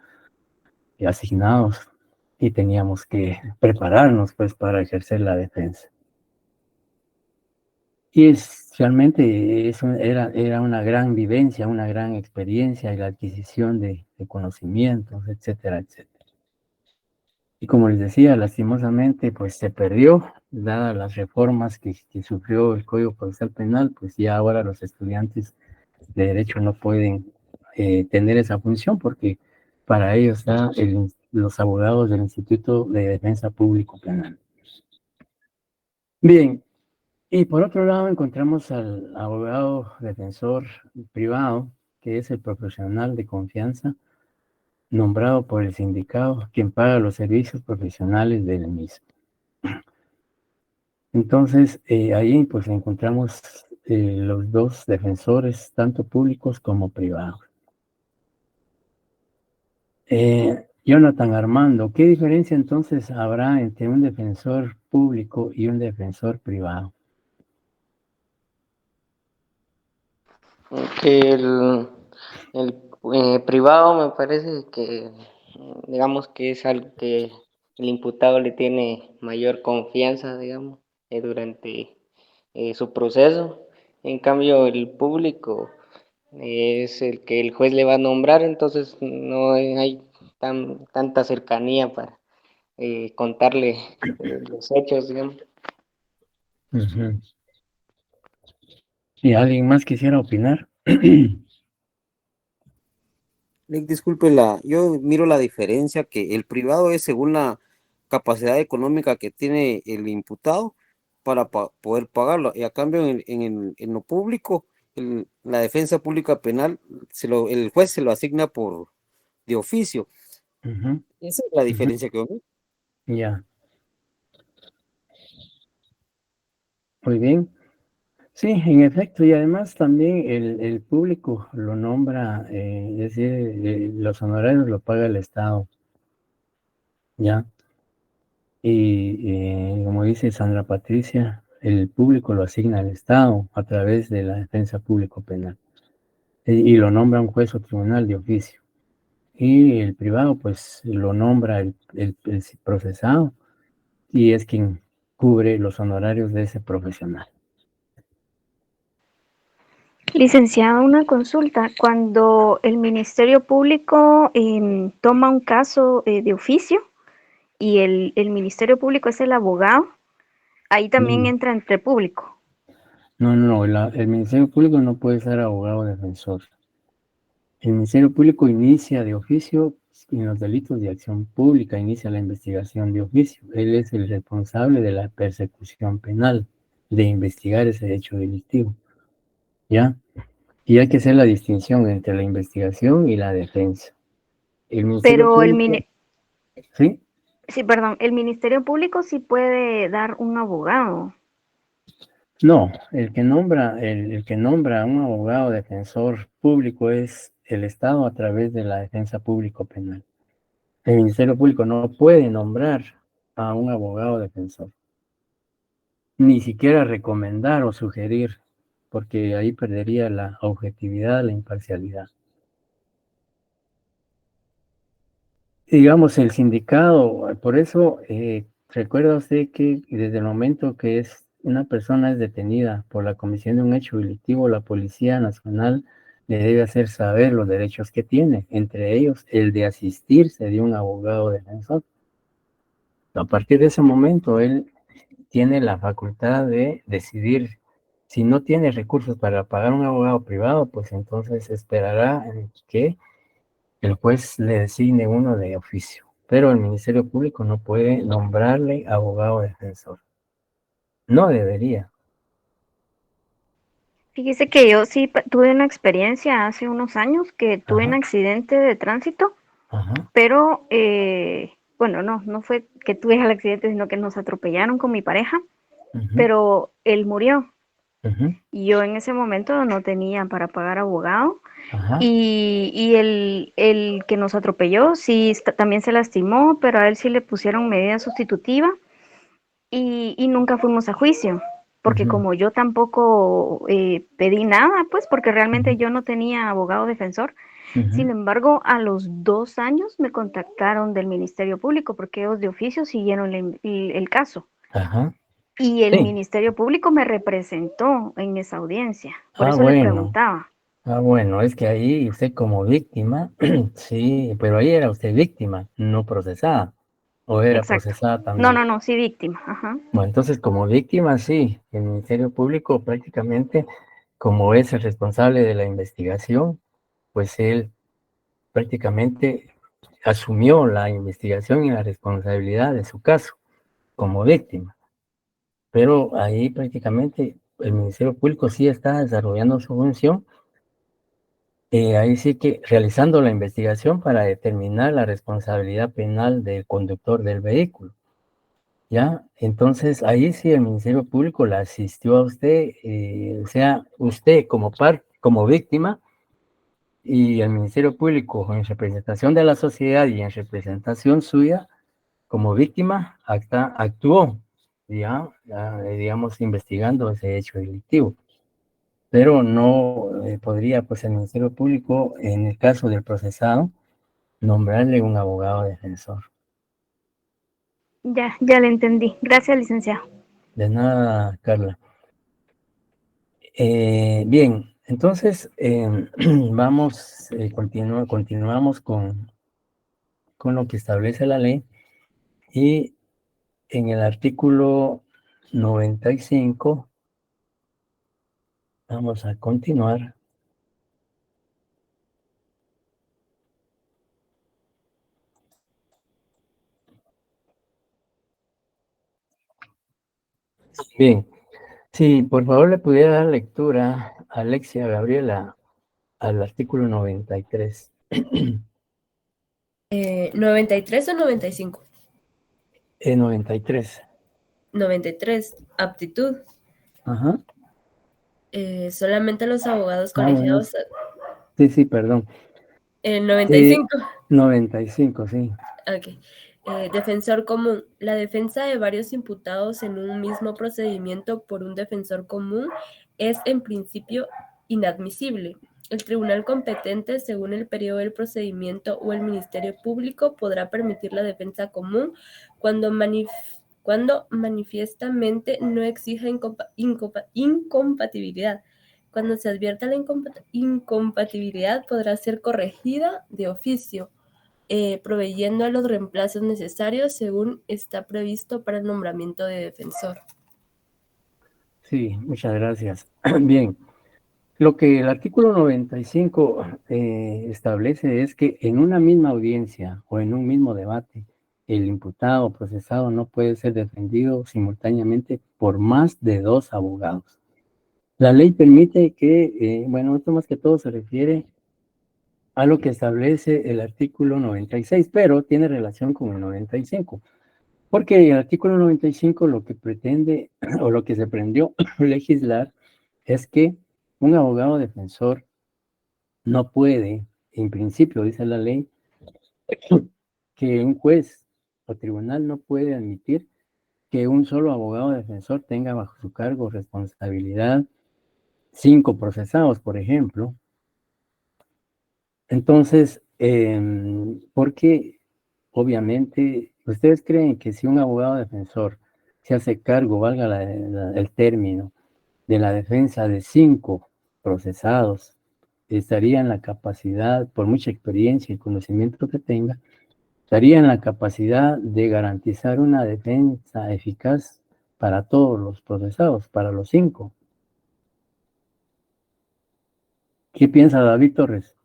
asignados y teníamos que prepararnos pues para ejercer la defensa. Y realmente eso era una gran vivencia, una gran experiencia y la adquisición de conocimientos, etcétera, etcétera. Y como les decía, lastimosamente, pues se perdió, dadas las reformas que sufrió el Código Procesal Penal, pues ya ahora los estudiantes de Derecho no pueden tener esa función porque para ello están los abogados del Instituto de Defensa Público Penal. Bien, y por otro lado encontramos al abogado defensor privado, que es el profesional de confianza nombrado por el sindicato, quien paga los servicios profesionales del mismo. Entonces, ahí pues encontramos los dos defensores, tanto públicos como privados. Jonathan Armando, ¿qué diferencia entonces habrá entre un defensor público y un defensor privado? Que privado me parece que, digamos que es algo que el imputado le tiene mayor confianza, digamos, durante su proceso. En cambio, el público es el que el juez le va a nombrar, entonces no hay tanta cercanía para contarle los hechos, digamos. Uh-huh. ¿Y alguien más quisiera opinar? Disculpe, yo miro la diferencia que el privado es según la capacidad económica que tiene el imputado para poder pagarlo. Y a cambio, en lo público, la defensa pública penal, el juez se lo asigna de oficio. Uh-huh. Esa es la diferencia que veo. Ya. Muy bien. Sí, en efecto, y además también el público lo nombra, es decir, los honorarios lo paga el Estado, ¿ya? Y como dice Sandra Patricia, el público lo asigna al Estado a través de la defensa público penal, y lo nombra un juez o tribunal de oficio. Y el privado, pues, lo nombra el procesado, y es quien cubre los honorarios de ese profesional. Licenciado, una consulta. Cuando el Ministerio Público toma un caso de oficio y el Ministerio Público es el abogado, ahí también entra entre público. No, el Ministerio Público no puede ser abogado defensor. El Ministerio Público inicia de oficio en los delitos de acción pública, inicia la investigación de oficio. Él es el responsable de la persecución penal, de investigar ese hecho delictivo, ¿ya? Y hay que hacer la distinción entre la investigación y la defensa. El Ministerio Público, ¿sí? Sí, perdón, el Ministerio Público sí puede dar un abogado. No, el que nombra a un abogado defensor público es el Estado a través de la defensa público penal. El Ministerio Público no puede nombrar a un abogado defensor, ni siquiera recomendar o sugerir, porque ahí perdería la objetividad, la imparcialidad. Digamos, el sindicato, por eso recuerda usted que desde el momento que una persona es detenida por la comisión de un hecho delictivo, la Policía Nacional le debe hacer saber los derechos que tiene, entre ellos el de asistirse de un abogado defensor. A partir de ese momento, él tiene la facultad de decidir. Si no tiene recursos para pagar un abogado privado, pues entonces esperará en que el juez le designe uno de oficio. Pero el Ministerio Público no puede nombrarle abogado defensor. No debería. Fíjese que yo sí tuve una experiencia hace unos años que tuve un accidente de tránsito, pero bueno, no fue que tuve el accidente, sino que nos atropellaron con mi pareja, pero él murió. Y yo en ese momento no tenía para pagar abogado. Y el que nos atropelló sí también se lastimó, pero a él sí le pusieron medida sustitutiva y nunca fuimos a juicio, porque como yo tampoco pedí nada, pues porque realmente yo no tenía abogado defensor. Sin embargo, a los 2 años me contactaron del Ministerio Público porque ellos de oficio siguieron el caso. Y el Ministerio Público me representó en esa audiencia. Por eso le preguntaba. Bueno, es que ahí usted como víctima, sí, pero ahí era usted víctima, no procesada. ¿O era procesada también? No, sí víctima. Ajá. Bueno, entonces como víctima, sí, el Ministerio Público prácticamente, como es el responsable de la investigación, pues él prácticamente asumió la investigación y la responsabilidad de su caso como víctima. Pero ahí prácticamente el Ministerio Público sí está desarrollando su función. Ahí sí que realizando la investigación para determinar la responsabilidad penal del conductor del vehículo. ¿Ya? Entonces, ahí sí el Ministerio Público la asistió a usted, o sea, usted como víctima, y el Ministerio Público en representación de la sociedad y en representación suya, como víctima, actuó, ya, digamos, investigando ese hecho delictivo. Pero no podría, pues, el Ministerio Público, en el caso del procesado, nombrarle un abogado defensor. Ya le entendí. Gracias, licenciado. De nada, Carla. Bien, entonces vamos, continuamos con lo que establece la ley y en el artículo 95 vamos a continuar. Bien, sí, por favor le pudiera dar lectura a Alexia Gabriela al artículo 93. ¿93 o 95? 93. 93, aptitud. Ajá. Solamente los abogados Bueno. colegiados. Sí, perdón. 95. 95, sí. Ok. Defensor común. La defensa de varios imputados en un mismo procedimiento por un defensor común es en principio inadmisible. El tribunal competente, según el periodo del procedimiento o el Ministerio Público, podrá permitir la defensa común cuando manifiestamente no exija incompatibilidad. Cuando se advierta la incompatibilidad, podrá ser corregida de oficio, proveyendo a los reemplazos necesarios según está previsto para el nombramiento de defensor. Sí, muchas gracias. Bien, lo que el artículo 95 establece es que en una misma audiencia o en un mismo debate, el imputado o procesado no puede ser defendido simultáneamente por más de 2 abogados. La ley permite que, bueno, esto más que todo se refiere a lo que establece el artículo 96, pero tiene relación con el 95. Porque el artículo 95 lo que pretende, o lo que se pretendió legislar, es que un abogado defensor no puede, en principio dice la ley, que un juez o tribunal no puede admitir que un solo abogado defensor tenga bajo su cargo responsabilidad 5 procesados, por ejemplo. Entonces, porque obviamente, ¿ustedes creen que si un abogado defensor se hace cargo, valga el término, de la defensa de 5 procesados, estaría en la capacidad, por mucha experiencia y conocimiento que tenga, estaría en la capacidad de garantizar una defensa eficaz para todos los procesados, para los 5. ¿Qué piensa David Torres?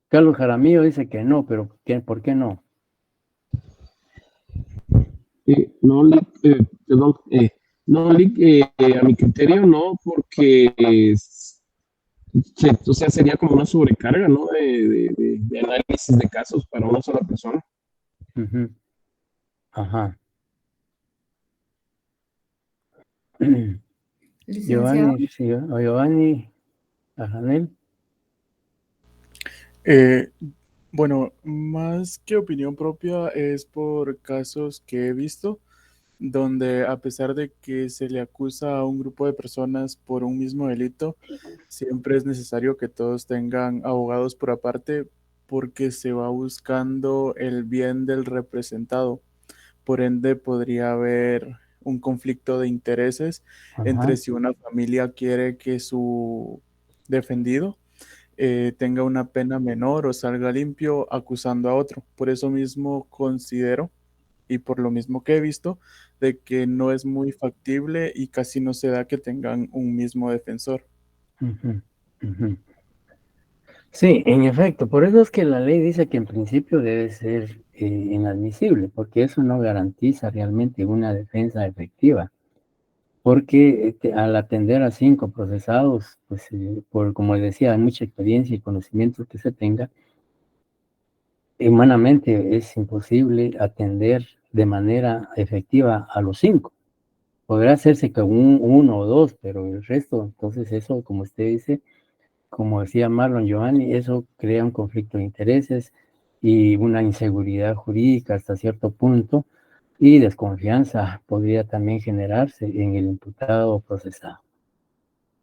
Carlos Jaramillo dice que no, pero ¿por qué no? No, perdón, no, a mi criterio no, porque o sea, sería como una sobrecarga, ¿no? De análisis de casos para una sola persona. Ujú. Ajá. Licenciado. Giovanni Ajanel. Bueno, más que opinión propia es por casos que he visto donde a pesar de que se le acusa a un grupo de personas por un mismo delito, siempre es necesario que todos tengan abogados por aparte porque se va buscando el bien del representado. Por ende, podría haber un conflicto de intereses entre si una familia quiere que su defendido tenga una pena menor o salga limpio acusando a otro. Por eso mismo considero, y por lo mismo que he visto, de que no es muy factible y casi no se da que tengan un mismo defensor. Ujú, ujú. Sí, en efecto, por eso es que la ley dice que en principio debe ser inadmisible, porque eso no garantiza realmente una defensa efectiva. Porque al atender a 5 procesados, pues por como decía, mucha experiencia y conocimiento que se tenga, humanamente es imposible atender de manera efectiva a los 5. Podrá hacerse con uno o 2, pero el resto, entonces eso, como usted dice, como decía Marlon Giovanni, eso crea un conflicto de intereses y una inseguridad jurídica hasta cierto punto, y desconfianza podría también generarse en el imputado o procesado.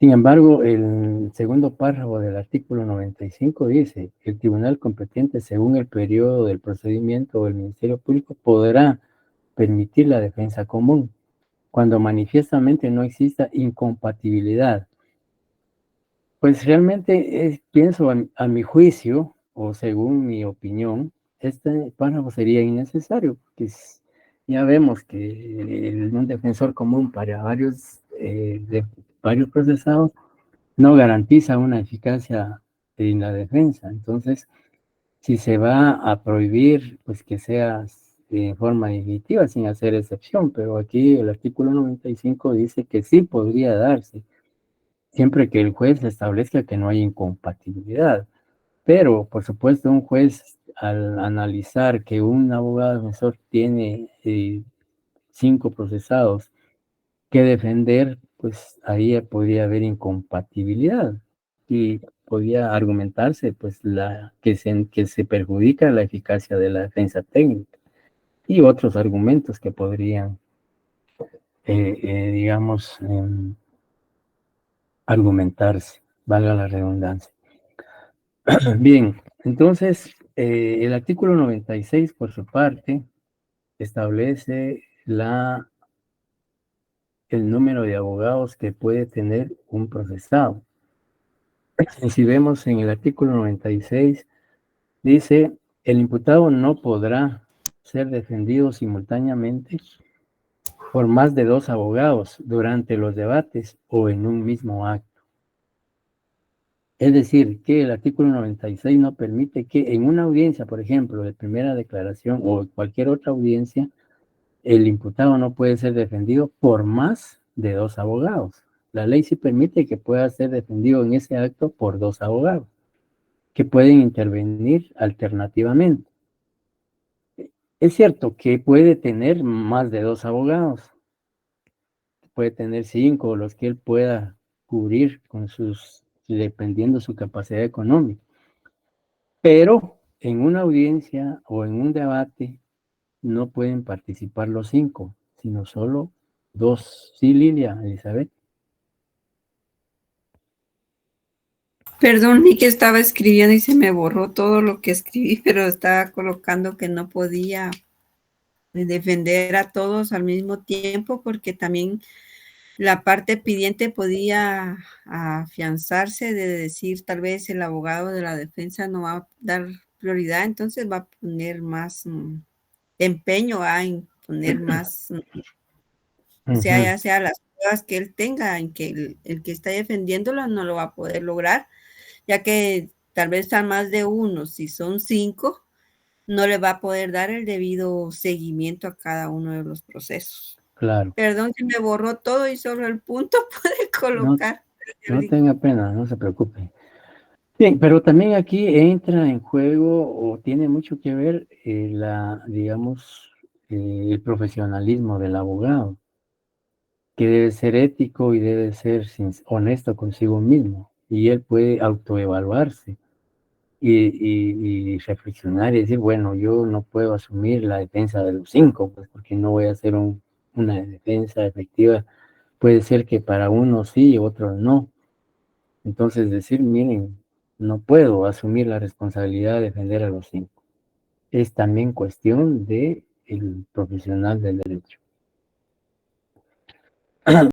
Sin embargo, el segundo párrafo del artículo 95 dice: el tribunal competente, según el periodo del procedimiento o el Ministerio Público, podrá permitir la defensa común cuando manifiestamente no exista incompatibilidad. Pues realmente pienso a mi juicio, o según mi opinión, este párrafo sería innecesario, porque ya vemos que un defensor común para varios procesados no garantiza una eficacia en la defensa. Entonces, si se va a prohibir, pues que sea en forma definitiva, sin hacer excepción, pero aquí el artículo 95 dice que sí podría darse, siempre que el juez establezca que no hay incompatibilidad. Pero, por supuesto, un juez, al analizar que un abogado defensor tiene 5 procesados que defender, pues ahí podría haber incompatibilidad y podría argumentarse pues que se perjudica la eficacia de la defensa técnica y otros argumentos que podrían, digamos, argumentarse, valga la redundancia. Bien, entonces el artículo 96 por su parte establece el número de abogados que puede tener un procesado. Si vemos en el artículo 96, dice: el imputado no podrá ser defendido simultáneamente por más de 2 abogados durante los debates o en un mismo acto. Es decir, que el artículo 96 no permite que en una audiencia, por ejemplo, de primera declaración o cualquier otra audiencia, el imputado no puede ser defendido por más de 2 abogados. La ley sí permite que pueda ser defendido en ese acto por 2 abogados, que pueden intervenir alternativamente. Es cierto que puede tener más de 2 abogados, puede tener 5, los que él pueda cubrir dependiendo de su capacidad económica. Pero en una audiencia o en un debate no pueden participar los 5, sino solo 2. Sí, Lilia, Elizabeth. Perdón, ni que estaba escribiendo y se me borró todo lo que escribí, pero estaba colocando que no podía defender a todos al mismo tiempo porque también la parte pidiente podía afianzarse de decir tal vez el abogado de la defensa no va a dar prioridad, entonces va a poner más empeño en poner más, ya sea las pruebas que él tenga, en que el que está defendiéndola no lo va a poder lograr, ya que tal vez a más de uno, si son 5, no le va a poder dar el debido seguimiento a cada uno de los procesos. Claro. Perdón que me borró todo y solo el punto puede colocar. No tenga pena, no se preocupe. Bien, pero también aquí entra en juego o tiene mucho que ver digamos, el profesionalismo del abogado, que debe ser ético y debe ser honesto consigo mismo, y él puede autoevaluarse y reflexionar y decir, bueno, yo no puedo asumir la defensa de los 5, pues porque no voy a hacer una defensa efectiva. Puede ser que para unos sí y otros no. Entonces decir, miren, no puedo asumir la responsabilidad de defender a los 5. Es también cuestión de el profesional del derecho.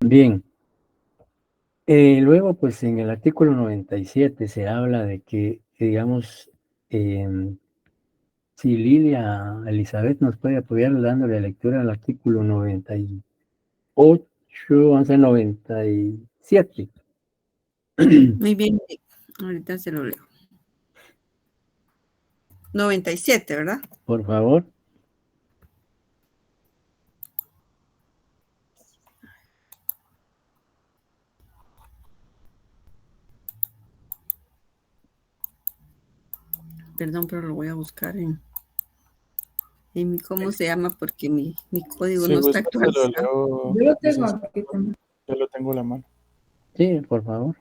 Bien. Luego, pues en el artículo 97 se habla de que digamos, si Lilia Elizabeth nos puede apoyar dándole lectura al artículo 98, 97. Muy bien, ahorita se lo leo. 97, ¿verdad? Por favor. Perdón, pero lo voy a buscar en mi, ¿cómo se llama? Porque mi código Si no está gusta, se lo actualizado. leo. Yo lo tengo aquí también. Yo lo tengo a la mano. Sí, por favor.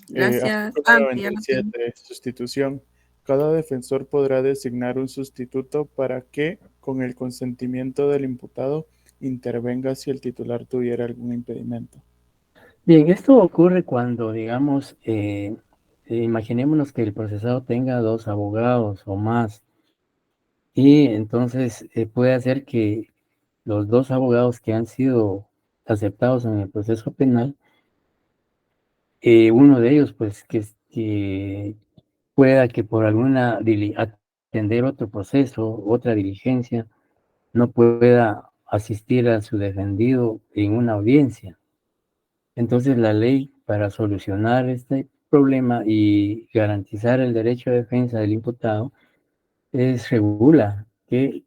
Gracias. Artículo Ya lo tengo. 97, sustitución. Cada defensor podrá designar un sustituto para que, con el consentimiento del imputado, intervenga si el titular tuviera algún impedimento. Bien, esto ocurre cuando, digamos, imaginémonos que el procesado tenga 2 abogados o más, y entonces puede hacer que los 2 abogados que han sido aceptados en el proceso penal, uno de ellos, pues, que pueda que por atender otro proceso, otra diligencia, no pueda asistir a su defendido en una audiencia. Entonces la ley, para solucionar este problema y garantizar el derecho de defensa del imputado, regula que,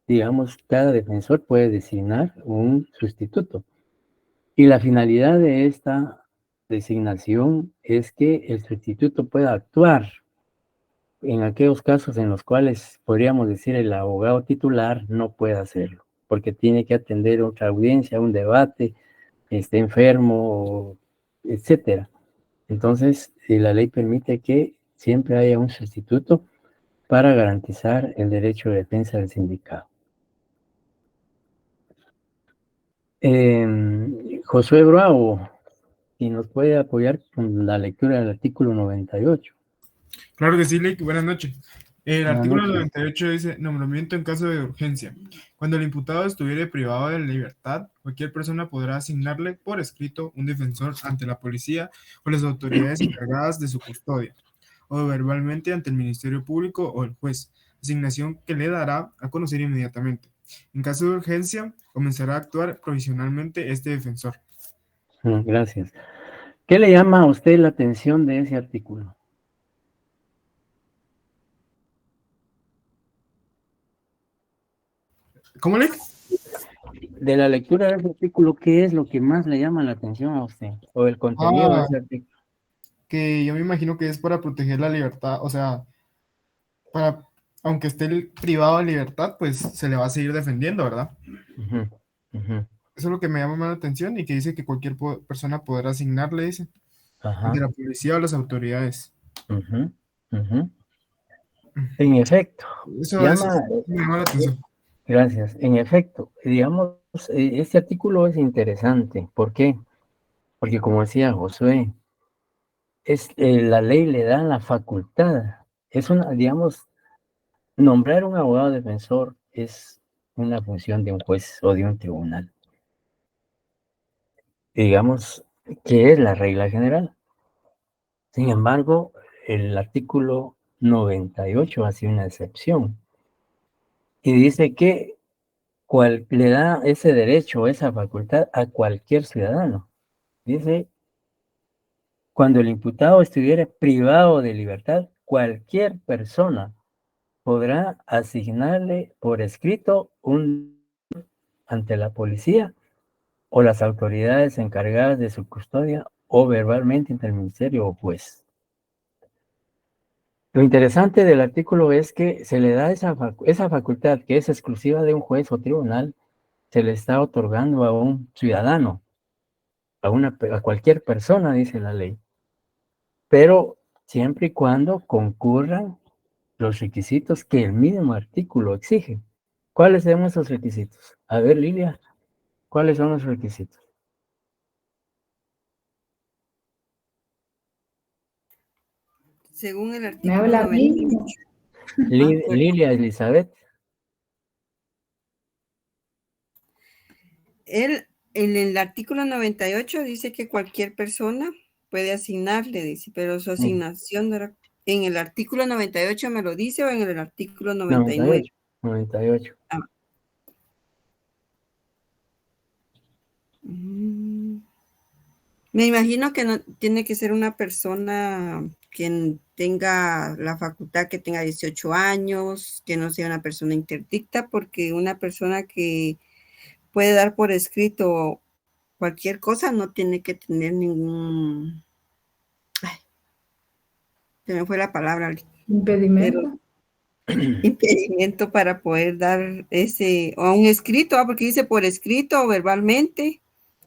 digamos, cada defensor puede designar un sustituto. Y la finalidad de esta designación es que el sustituto pueda actuar en aquellos casos en los cuales podríamos decir el abogado titular no puede hacerlo, porque tiene que atender otra audiencia, un debate, esté enfermo, etcétera. Entonces, la ley permite que siempre haya un sustituto para garantizar el derecho de defensa del sindicado. Josué Bravo, si nos puede apoyar con la lectura del artículo 98. Claro que sí, Lick. Buenas noches. El Buenas artículo noches. 98 dice, nombramiento en caso de urgencia. Cuando el imputado estuviere privado de libertad, cualquier persona podrá asignarle por escrito un defensor ante la policía o las autoridades encargadas de su custodia, o verbalmente ante el Ministerio Público o el juez, asignación que le dará a conocer inmediatamente. En caso de urgencia, comenzará a actuar provisionalmente este defensor. Gracias. ¿Qué le llama a usted la atención de ese artículo? ¿Cómo, Lick? De la lectura de ese artículo, ¿qué es lo que más le llama la atención a usted? O el contenido de ese artículo. Que yo me imagino que es para proteger la libertad, o sea, aunque esté privado de libertad, pues se le va a seguir defendiendo, ¿verdad? Eso es lo que me llama más la atención y que dice que cualquier persona podrá asignarle, dice, ante la policía o las autoridades. En efecto, Eso me llama la atención. Gracias. En efecto, digamos, este artículo es interesante. ¿Por qué? Porque como decía Josué, la ley le da la facultad. Digamos, nombrar un abogado defensor es una función de un juez o de un tribunal. Digamos que es la regla general. Sin embargo, el artículo 98 hace una excepción y dice que le da ese derecho, esa facultad a cualquier ciudadano. Dice, cuando el imputado estuviera privado de libertad, cualquier persona podrá asignarle por escrito ante la policía o las autoridades encargadas de su custodia o verbalmente ante el ministerio o juez. Lo interesante del artículo es que se le da esa facultad que es exclusiva de un juez o tribunal, se le está otorgando a un ciudadano, a cualquier persona, dice la ley, pero siempre y cuando concurran los requisitos que el mismo artículo exige. ¿Cuáles son esos requisitos? A ver, Lilia, ¿cuáles son los requisitos? Según el Me artículo habla a mí. 98. Lilia Elizabeth. En el artículo 98 dice que cualquier persona puede asignarle, dice, pero su asignación en el artículo 98 me lo dice o en el artículo 99. 98. Ah. Me imagino que no tiene que ser una persona que tenga la facultad, que tenga 18 años, que no sea una persona interdicta, porque una persona que puede dar por escrito cualquier cosa no tiene que tener ningún... Ay, se me fue la palabra. Impedimento. Impedimento para poder dar ese, o un escrito, porque dice por escrito o verbalmente.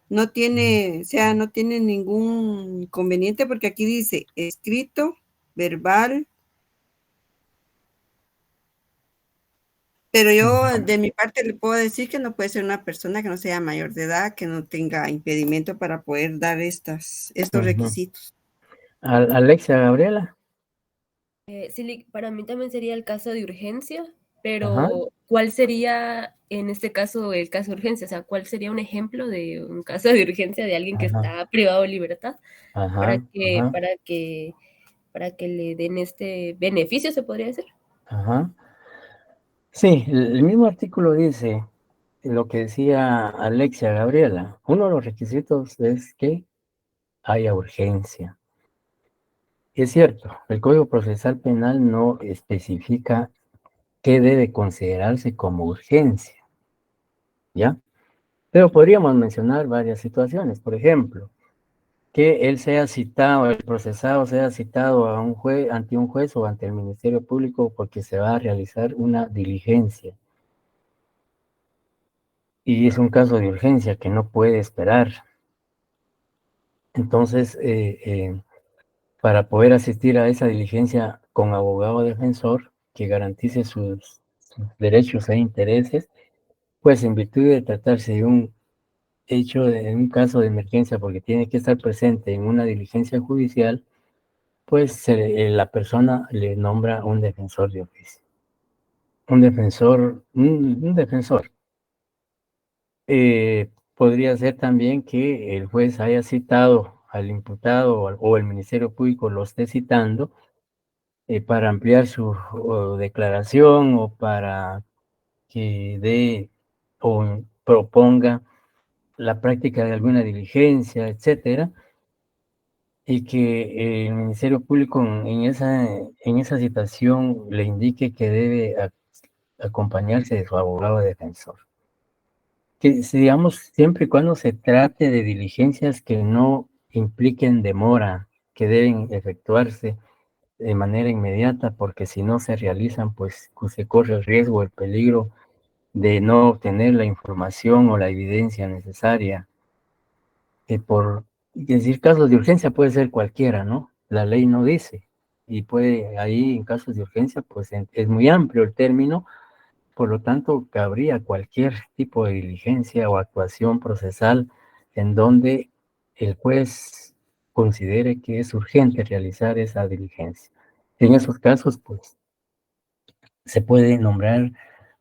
No tiene, o sea, no tiene ningún inconveniente porque aquí dice escrito, verbal. Pero yo de mi parte le puedo decir que no puede ser una persona que no sea mayor de edad, que no tenga impedimento para poder dar estos requisitos. Alexia Gabriela. Sí, para mí también sería el caso de urgencia, pero Ajá. ¿cuál sería en este caso el caso de urgencia? O sea, ¿cuál sería un ejemplo de un caso de urgencia de alguien que Ajá. está privado de libertad Ajá, para que, ajá. para que le den este beneficio, se podría decir? Ajá. Sí, el mismo artículo dice lo que decía Alexia Gabriela. Uno de los requisitos es que haya urgencia. Es cierto, el Código Procesal Penal no especifica qué debe considerarse como urgencia, ¿ya? Pero podríamos mencionar varias situaciones. Por ejemplo, que él sea citado, el procesado sea citado a un juez, ante un juez o ante el Ministerio Público porque se va a realizar una diligencia. Y es un caso de urgencia que no puede esperar. Entonces, para poder asistir a esa diligencia con abogado defensor que garantice sus derechos e intereses, pues en virtud de tratarse de un hecho, en un caso de emergencia, porque tiene que estar presente en una diligencia judicial, pues la persona le nombra un defensor de oficio. Un defensor. Podría ser también que el juez haya citado al imputado o el Ministerio Público lo esté citando para ampliar su declaración o para que dé o proponga la práctica de alguna diligencia, etcétera, y que el Ministerio Público en esa situación le indique que debe acompañarse de su abogado defensor. Que digamos, siempre y cuando se trate de diligencias que no impliquen demora, que deben efectuarse de manera inmediata, porque si no se realizan, pues se corre el riesgo, el peligro de no obtener la información o la evidencia necesaria. Por decir casos de urgencia puede ser cualquiera, ¿no? La ley no dice. Y puede, ahí en casos de urgencia, pues es muy amplio el término. Por lo tanto, cabría cualquier tipo de diligencia o actuación procesal en donde el juez considere que es urgente realizar esa diligencia. En esos casos, pues, se puede nombrar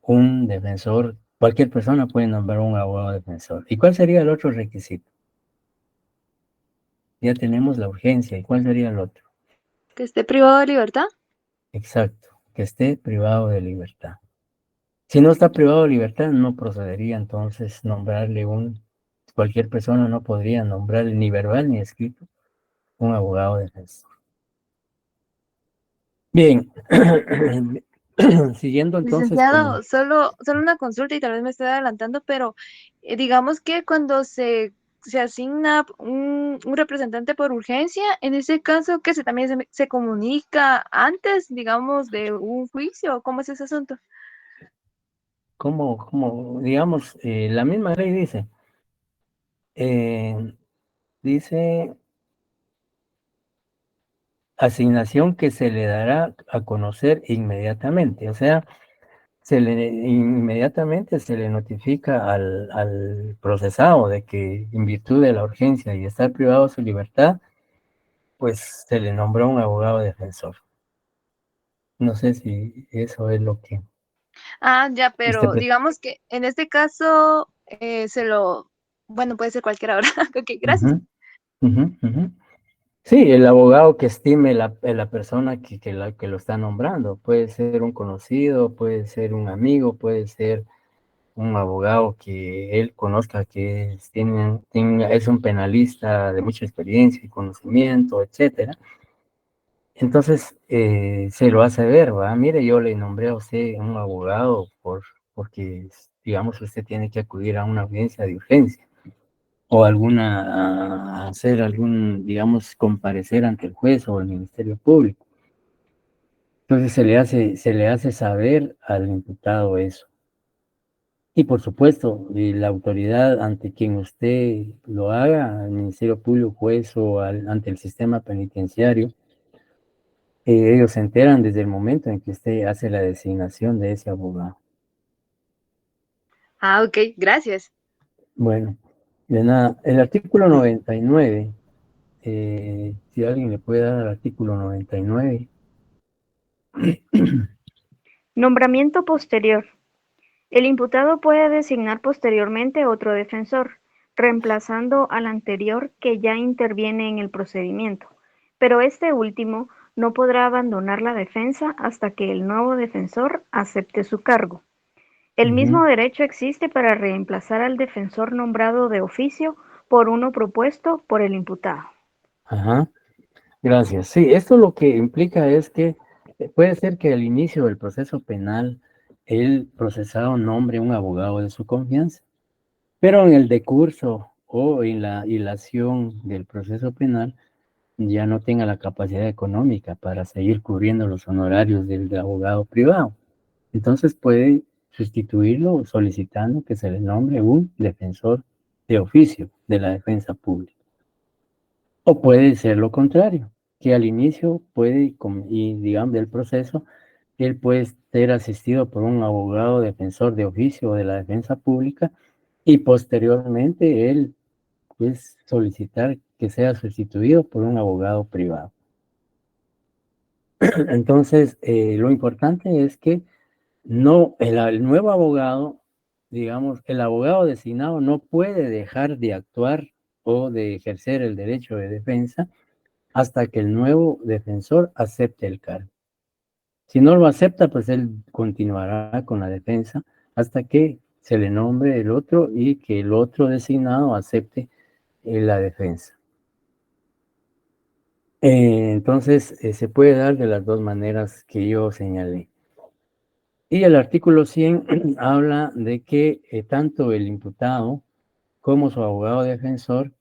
un defensor, cualquier persona puede nombrar un abogado defensor. ¿Y cuál sería el otro requisito? Ya tenemos la urgencia, ¿y cuál sería el otro? Que esté privado de libertad. Exacto, que esté privado de libertad. Si no está privado de libertad, no procedería entonces nombrarle cualquier persona no podría nombrarle ni verbal ni escrito un abogado defensor. Bien, siguiendo entonces Licenciado, solo una consulta y tal vez me estoy adelantando, pero digamos que cuando se asigna un representante por urgencia, en ese caso que también se comunica antes, digamos, de un juicio, ¿cómo es ese asunto? como digamos, la misma ley eh, dice asignación que se le dará a conocer inmediatamente, o sea, inmediatamente se le notifica al procesado de que en virtud de la urgencia y estar privado de su libertad, pues se le nombró un abogado defensor. No sé si eso es lo que Ah, ya, usted pero digamos que en este caso bueno, puede ser cualquier hora. Ok, gracias. Ujú, ujú, ujú. Sí, el abogado que estime la persona que lo está nombrando. Puede ser un conocido, puede ser un amigo, puede ser un abogado que él conozca es un penalista de mucha experiencia y conocimiento, etcétera. Entonces, se lo hace ver, ¿va? Mire, yo le nombré a usted un abogado porque, digamos, usted tiene que acudir a una audiencia de urgencia o hacer algún, digamos, comparecer ante el juez o el Ministerio Público. Entonces, se le hace saber al imputado eso. Y por supuesto, la autoridad ante quien usted lo haga, al Ministerio Público, juez o ante el sistema penitenciario, ellos se enteran desde el momento en que usted hace la designación de ese abogado. Ah, ok, gracias. Bueno, de nada, el artículo 99, si alguien le puede dar al artículo 99. Nombramiento posterior. El imputado puede designar posteriormente otro defensor, reemplazando al anterior que ya interviene en el procedimiento, pero este último no podrá abandonar la defensa hasta que el nuevo defensor acepte su cargo. El mismo derecho existe para reemplazar al defensor nombrado de oficio por uno propuesto por el imputado. Ajá, gracias. Sí, esto lo que implica es que puede ser que al inicio del proceso penal el procesado nombre un abogado de su confianza, pero en el decurso o en la hilación del proceso penal ya no tenga la capacidad económica para seguir cubriendo los honorarios del abogado privado. Entonces puede sustituirlo solicitando que se le nombre un defensor de oficio de la defensa pública. O puede ser lo contrario, que al inicio digamos, del proceso, él puede ser asistido por un abogado defensor de oficio de la defensa pública y posteriormente él pues solicitar que sea sustituido por un abogado privado. Entonces, lo importante es que el nuevo abogado, digamos, el abogado designado no puede dejar de actuar o de ejercer el derecho de defensa hasta que el nuevo defensor acepte el cargo. Si no lo acepta, pues él continuará con la defensa hasta que se le nombre el otro y que el otro designado acepte la defensa. Entonces, se puede dar de las dos maneras que yo señalé. Y el artículo 100 habla de que tanto el imputado como su abogado defensor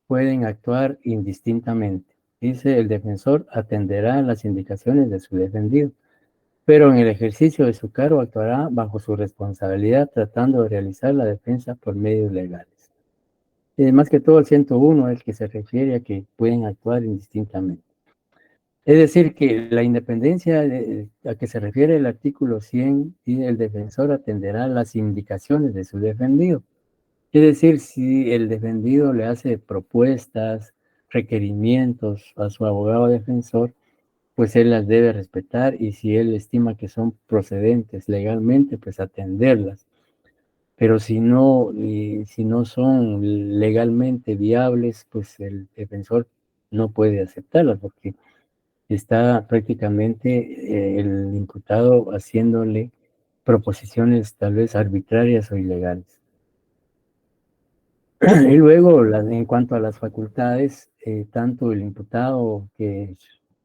pueden actuar indistintamente. Dice, el defensor atenderá las indicaciones de su defendido, pero en el ejercicio de su cargo actuará bajo su responsabilidad tratando de realizar la defensa por medios legales. Y más que todo el 101 es el que se refiere a que pueden actuar indistintamente. Es decir, que la independencia a que se refiere el artículo 100 y el defensor atenderá las indicaciones de su defendido. Es decir, si el defendido le hace propuestas, requerimientos a su abogado defensor, pues él las debe respetar y si él estima que son procedentes legalmente, pues atenderlas. Pero si no son legalmente viables, pues el defensor no puede aceptarlas porque está prácticamente el imputado haciéndole proposiciones tal vez arbitrarias o ilegales. Y luego, en cuanto a las facultades, tanto el imputado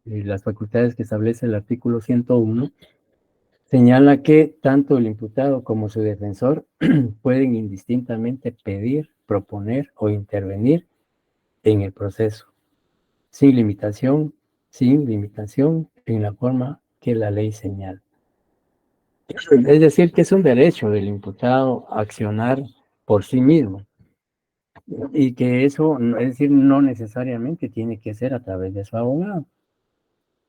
las facultades que establece el artículo 101, señala que tanto el imputado como su defensor pueden indistintamente pedir, proponer o intervenir en el proceso, sin limitación, en la forma que la ley señala. Es decir, que es un derecho del imputado a accionar por sí mismo. Y que eso, es decir, no necesariamente tiene que ser a través de su abogado.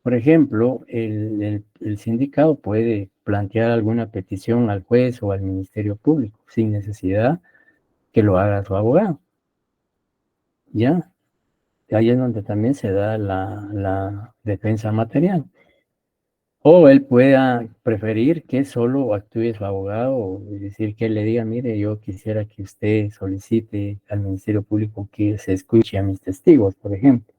Por ejemplo, el sindicado puede plantear alguna petición al juez o al Ministerio Público sin necesidad que lo haga su abogado. ¿Ya? Ahí es donde también se da la defensa material. O él pueda preferir que solo actúe su abogado y decir que él le diga, mire, yo quisiera que usted solicite al Ministerio Público que se escuche a mis testigos, por ejemplo.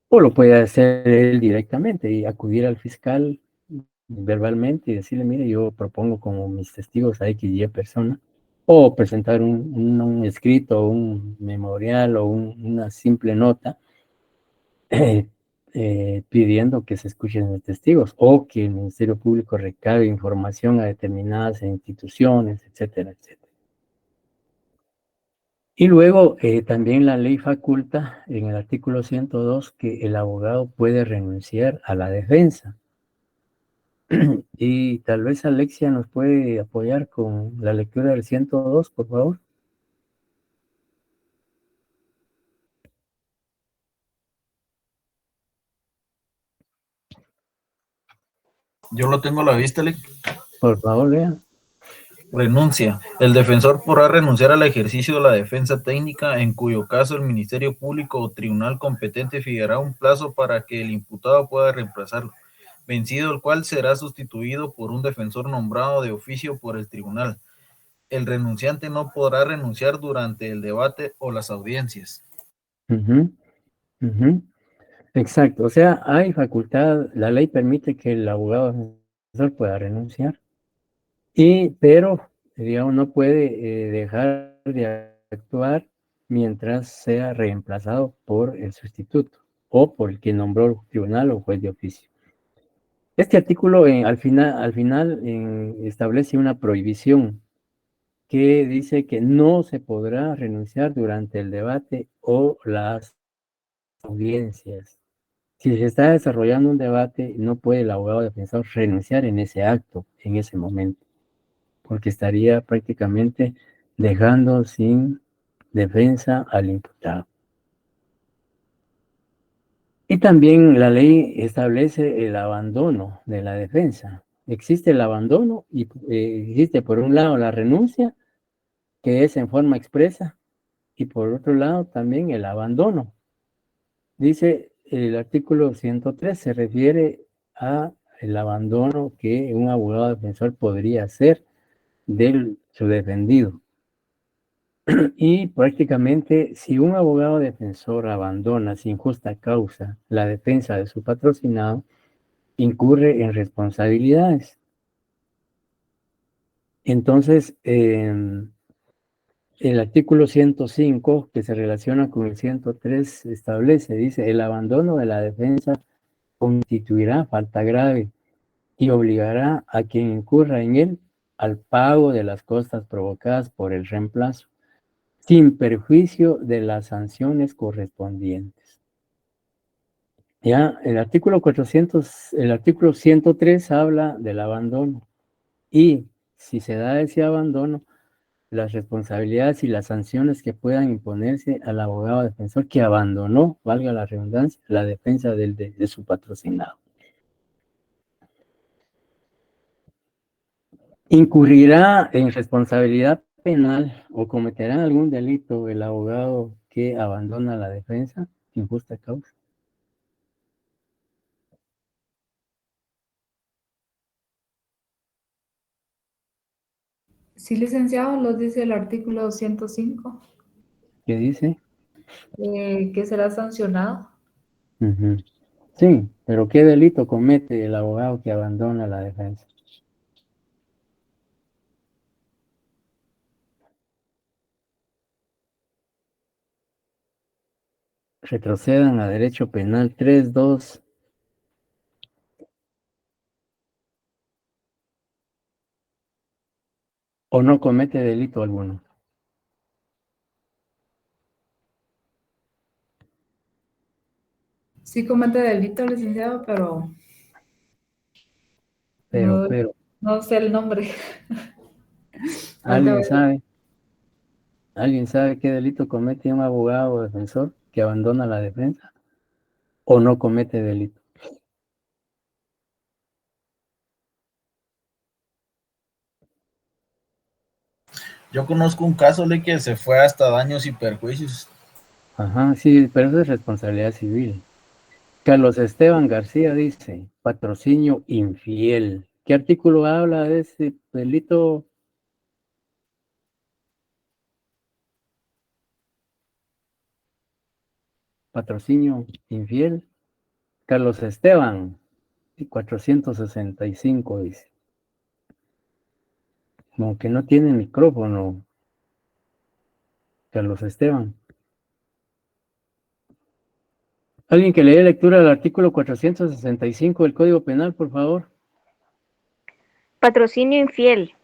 O lo puede hacer él directamente y acudir al fiscal verbalmente y decirle, mire, yo propongo como mis testigos a X y Y persona, o presentar un escrito, un memorial o una simple nota pidiendo que se escuchen los testigos o que el Ministerio Público recabe información a determinadas instituciones, etcétera, etcétera. Y luego también la ley faculta en el artículo 102 que el abogado puede renunciar a la defensa. Y tal vez Alexia nos puede apoyar con la lectura del 102, por favor. Yo lo tengo a la vista, Lick. Por favor, lea. Renuncia. El defensor podrá renunciar al ejercicio de la defensa técnica, en cuyo caso el Ministerio Público o tribunal competente fijará un plazo para que el imputado pueda reemplazarlo, vencido el cual será sustituido por un defensor nombrado de oficio por el tribunal. El renunciante no podrá renunciar durante el debate o las audiencias. Exacto, o sea, hay facultad, la ley permite que el abogado defensor pueda renunciar, pero, digamos, no puede dejar de actuar mientras sea reemplazado por el sustituto o por el que nombró el tribunal o juez de oficio. Este artículo al final establece una prohibición que dice que no se podrá renunciar durante el debate o las audiencias. Si se está desarrollando un debate, no puede el abogado defensor renunciar en ese acto, en ese momento, porque estaría prácticamente dejando sin defensa al imputado. Y también la ley establece el abandono de la defensa. Existe el abandono y existe por un lado la renuncia, que es en forma expresa, y por otro lado también el abandono. Dice el artículo 103, se refiere a el abandono que un abogado defensor podría hacer de su defendido. Y prácticamente si un abogado defensor abandona sin justa causa la defensa de su patrocinado, incurre en responsabilidades. Entonces, el artículo 105, que se relaciona con el 103, dice, el abandono de la defensa constituirá falta grave y obligará a quien incurra en él al pago de las costas provocadas por el reemplazo, sin perjuicio de las sanciones correspondientes. Ya, el artículo 103 habla del abandono y si se da ese abandono, las responsabilidades y las sanciones que puedan imponerse al abogado defensor que abandonó, valga la redundancia, la defensa de su patrocinado. Incurrirá en responsabilidad penal o cometerá algún delito el abogado que abandona la defensa sin justa causa. Sí, licenciado, lo dice el artículo 105. ¿Qué dice? Que será sancionado. Sí, Pero ¿qué delito comete el abogado que abandona la defensa? Retrocedan a derecho penal 3.2. ¿O no comete delito alguno? Sí comete delito, licenciado, pero Pero, no sé el nombre. ¿alguien sabe? ¿Alguien sabe qué delito comete un abogado defensor que abandona la defensa? ¿O no comete delito? Yo conozco un caso de que se fue hasta daños y perjuicios. Ajá, sí, pero eso es responsabilidad civil. Carlos Esteban García dice, patrocinio infiel. ¿Qué artículo habla de ese delito? Patrocinio infiel. Carlos Esteban, 465 dice. Como que no tiene micrófono, Carlos Esteban. Alguien que le dé lectura al artículo 465 del Código Penal, por favor. Patrocinio infiel.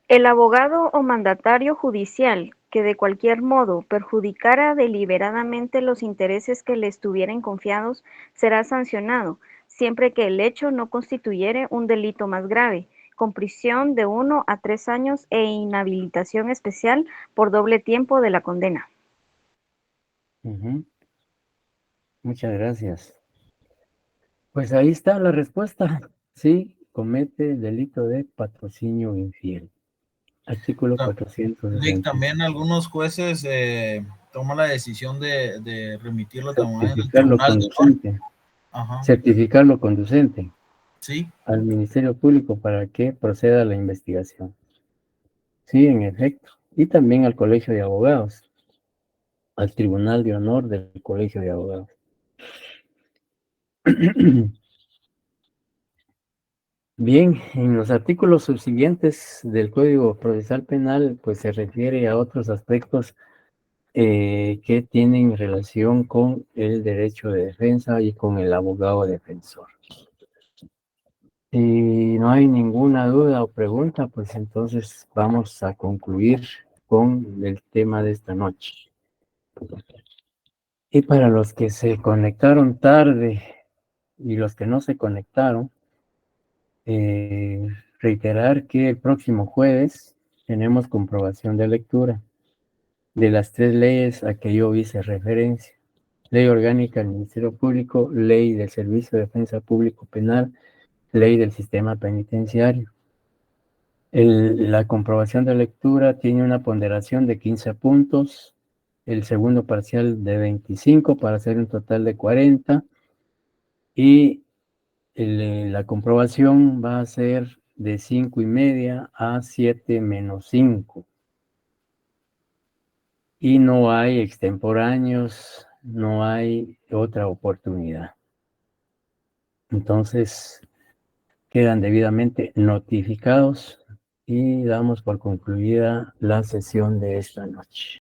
El abogado o mandatario judicial que de cualquier modo perjudicara deliberadamente los intereses que le estuvieran confiados será sancionado, siempre que el hecho no constituyere un delito más grave, con prisión de 1 a 3 años e inhabilitación especial por doble tiempo de la condena. Ujú. Muchas gracias. Pues ahí está la respuesta. Sí, comete el delito de patrocinio infiel. Artículo Nick, 460. también algunos jueces toman la decisión de remitirlo también al Certificarlo Tribunal de Honor. conducente. Ajá. Certificarlo conducente. Sí. Al Ministerio Público para que proceda a la investigación. Sí, en efecto. Y también al Colegio de Abogados. Al Tribunal de Honor del Colegio de Abogados. Bien, en los artículos subsiguientes del Código Procesal Penal, pues se refiere a otros aspectos que tienen relación con el derecho de defensa y con el abogado defensor. Si no hay ninguna duda o pregunta, pues entonces vamos a concluir con el tema de esta noche. Y para los que se conectaron tarde y los que no se conectaron, reiterar que el próximo jueves tenemos comprobación de lectura de las 3 leyes a que yo hice referencia. Ley orgánica del Ministerio Público, ley del Servicio de Defensa Público Penal, ley del sistema penitenciario. La comprobación de lectura tiene una ponderación de 15 puntos, el segundo parcial de 25 para hacer un total de 40 y la comprobación va a ser de 5:30 a 7 menos 5. Y no hay extemporáneos, no hay otra oportunidad. Entonces, quedan debidamente notificados y damos por concluida la sesión de esta noche.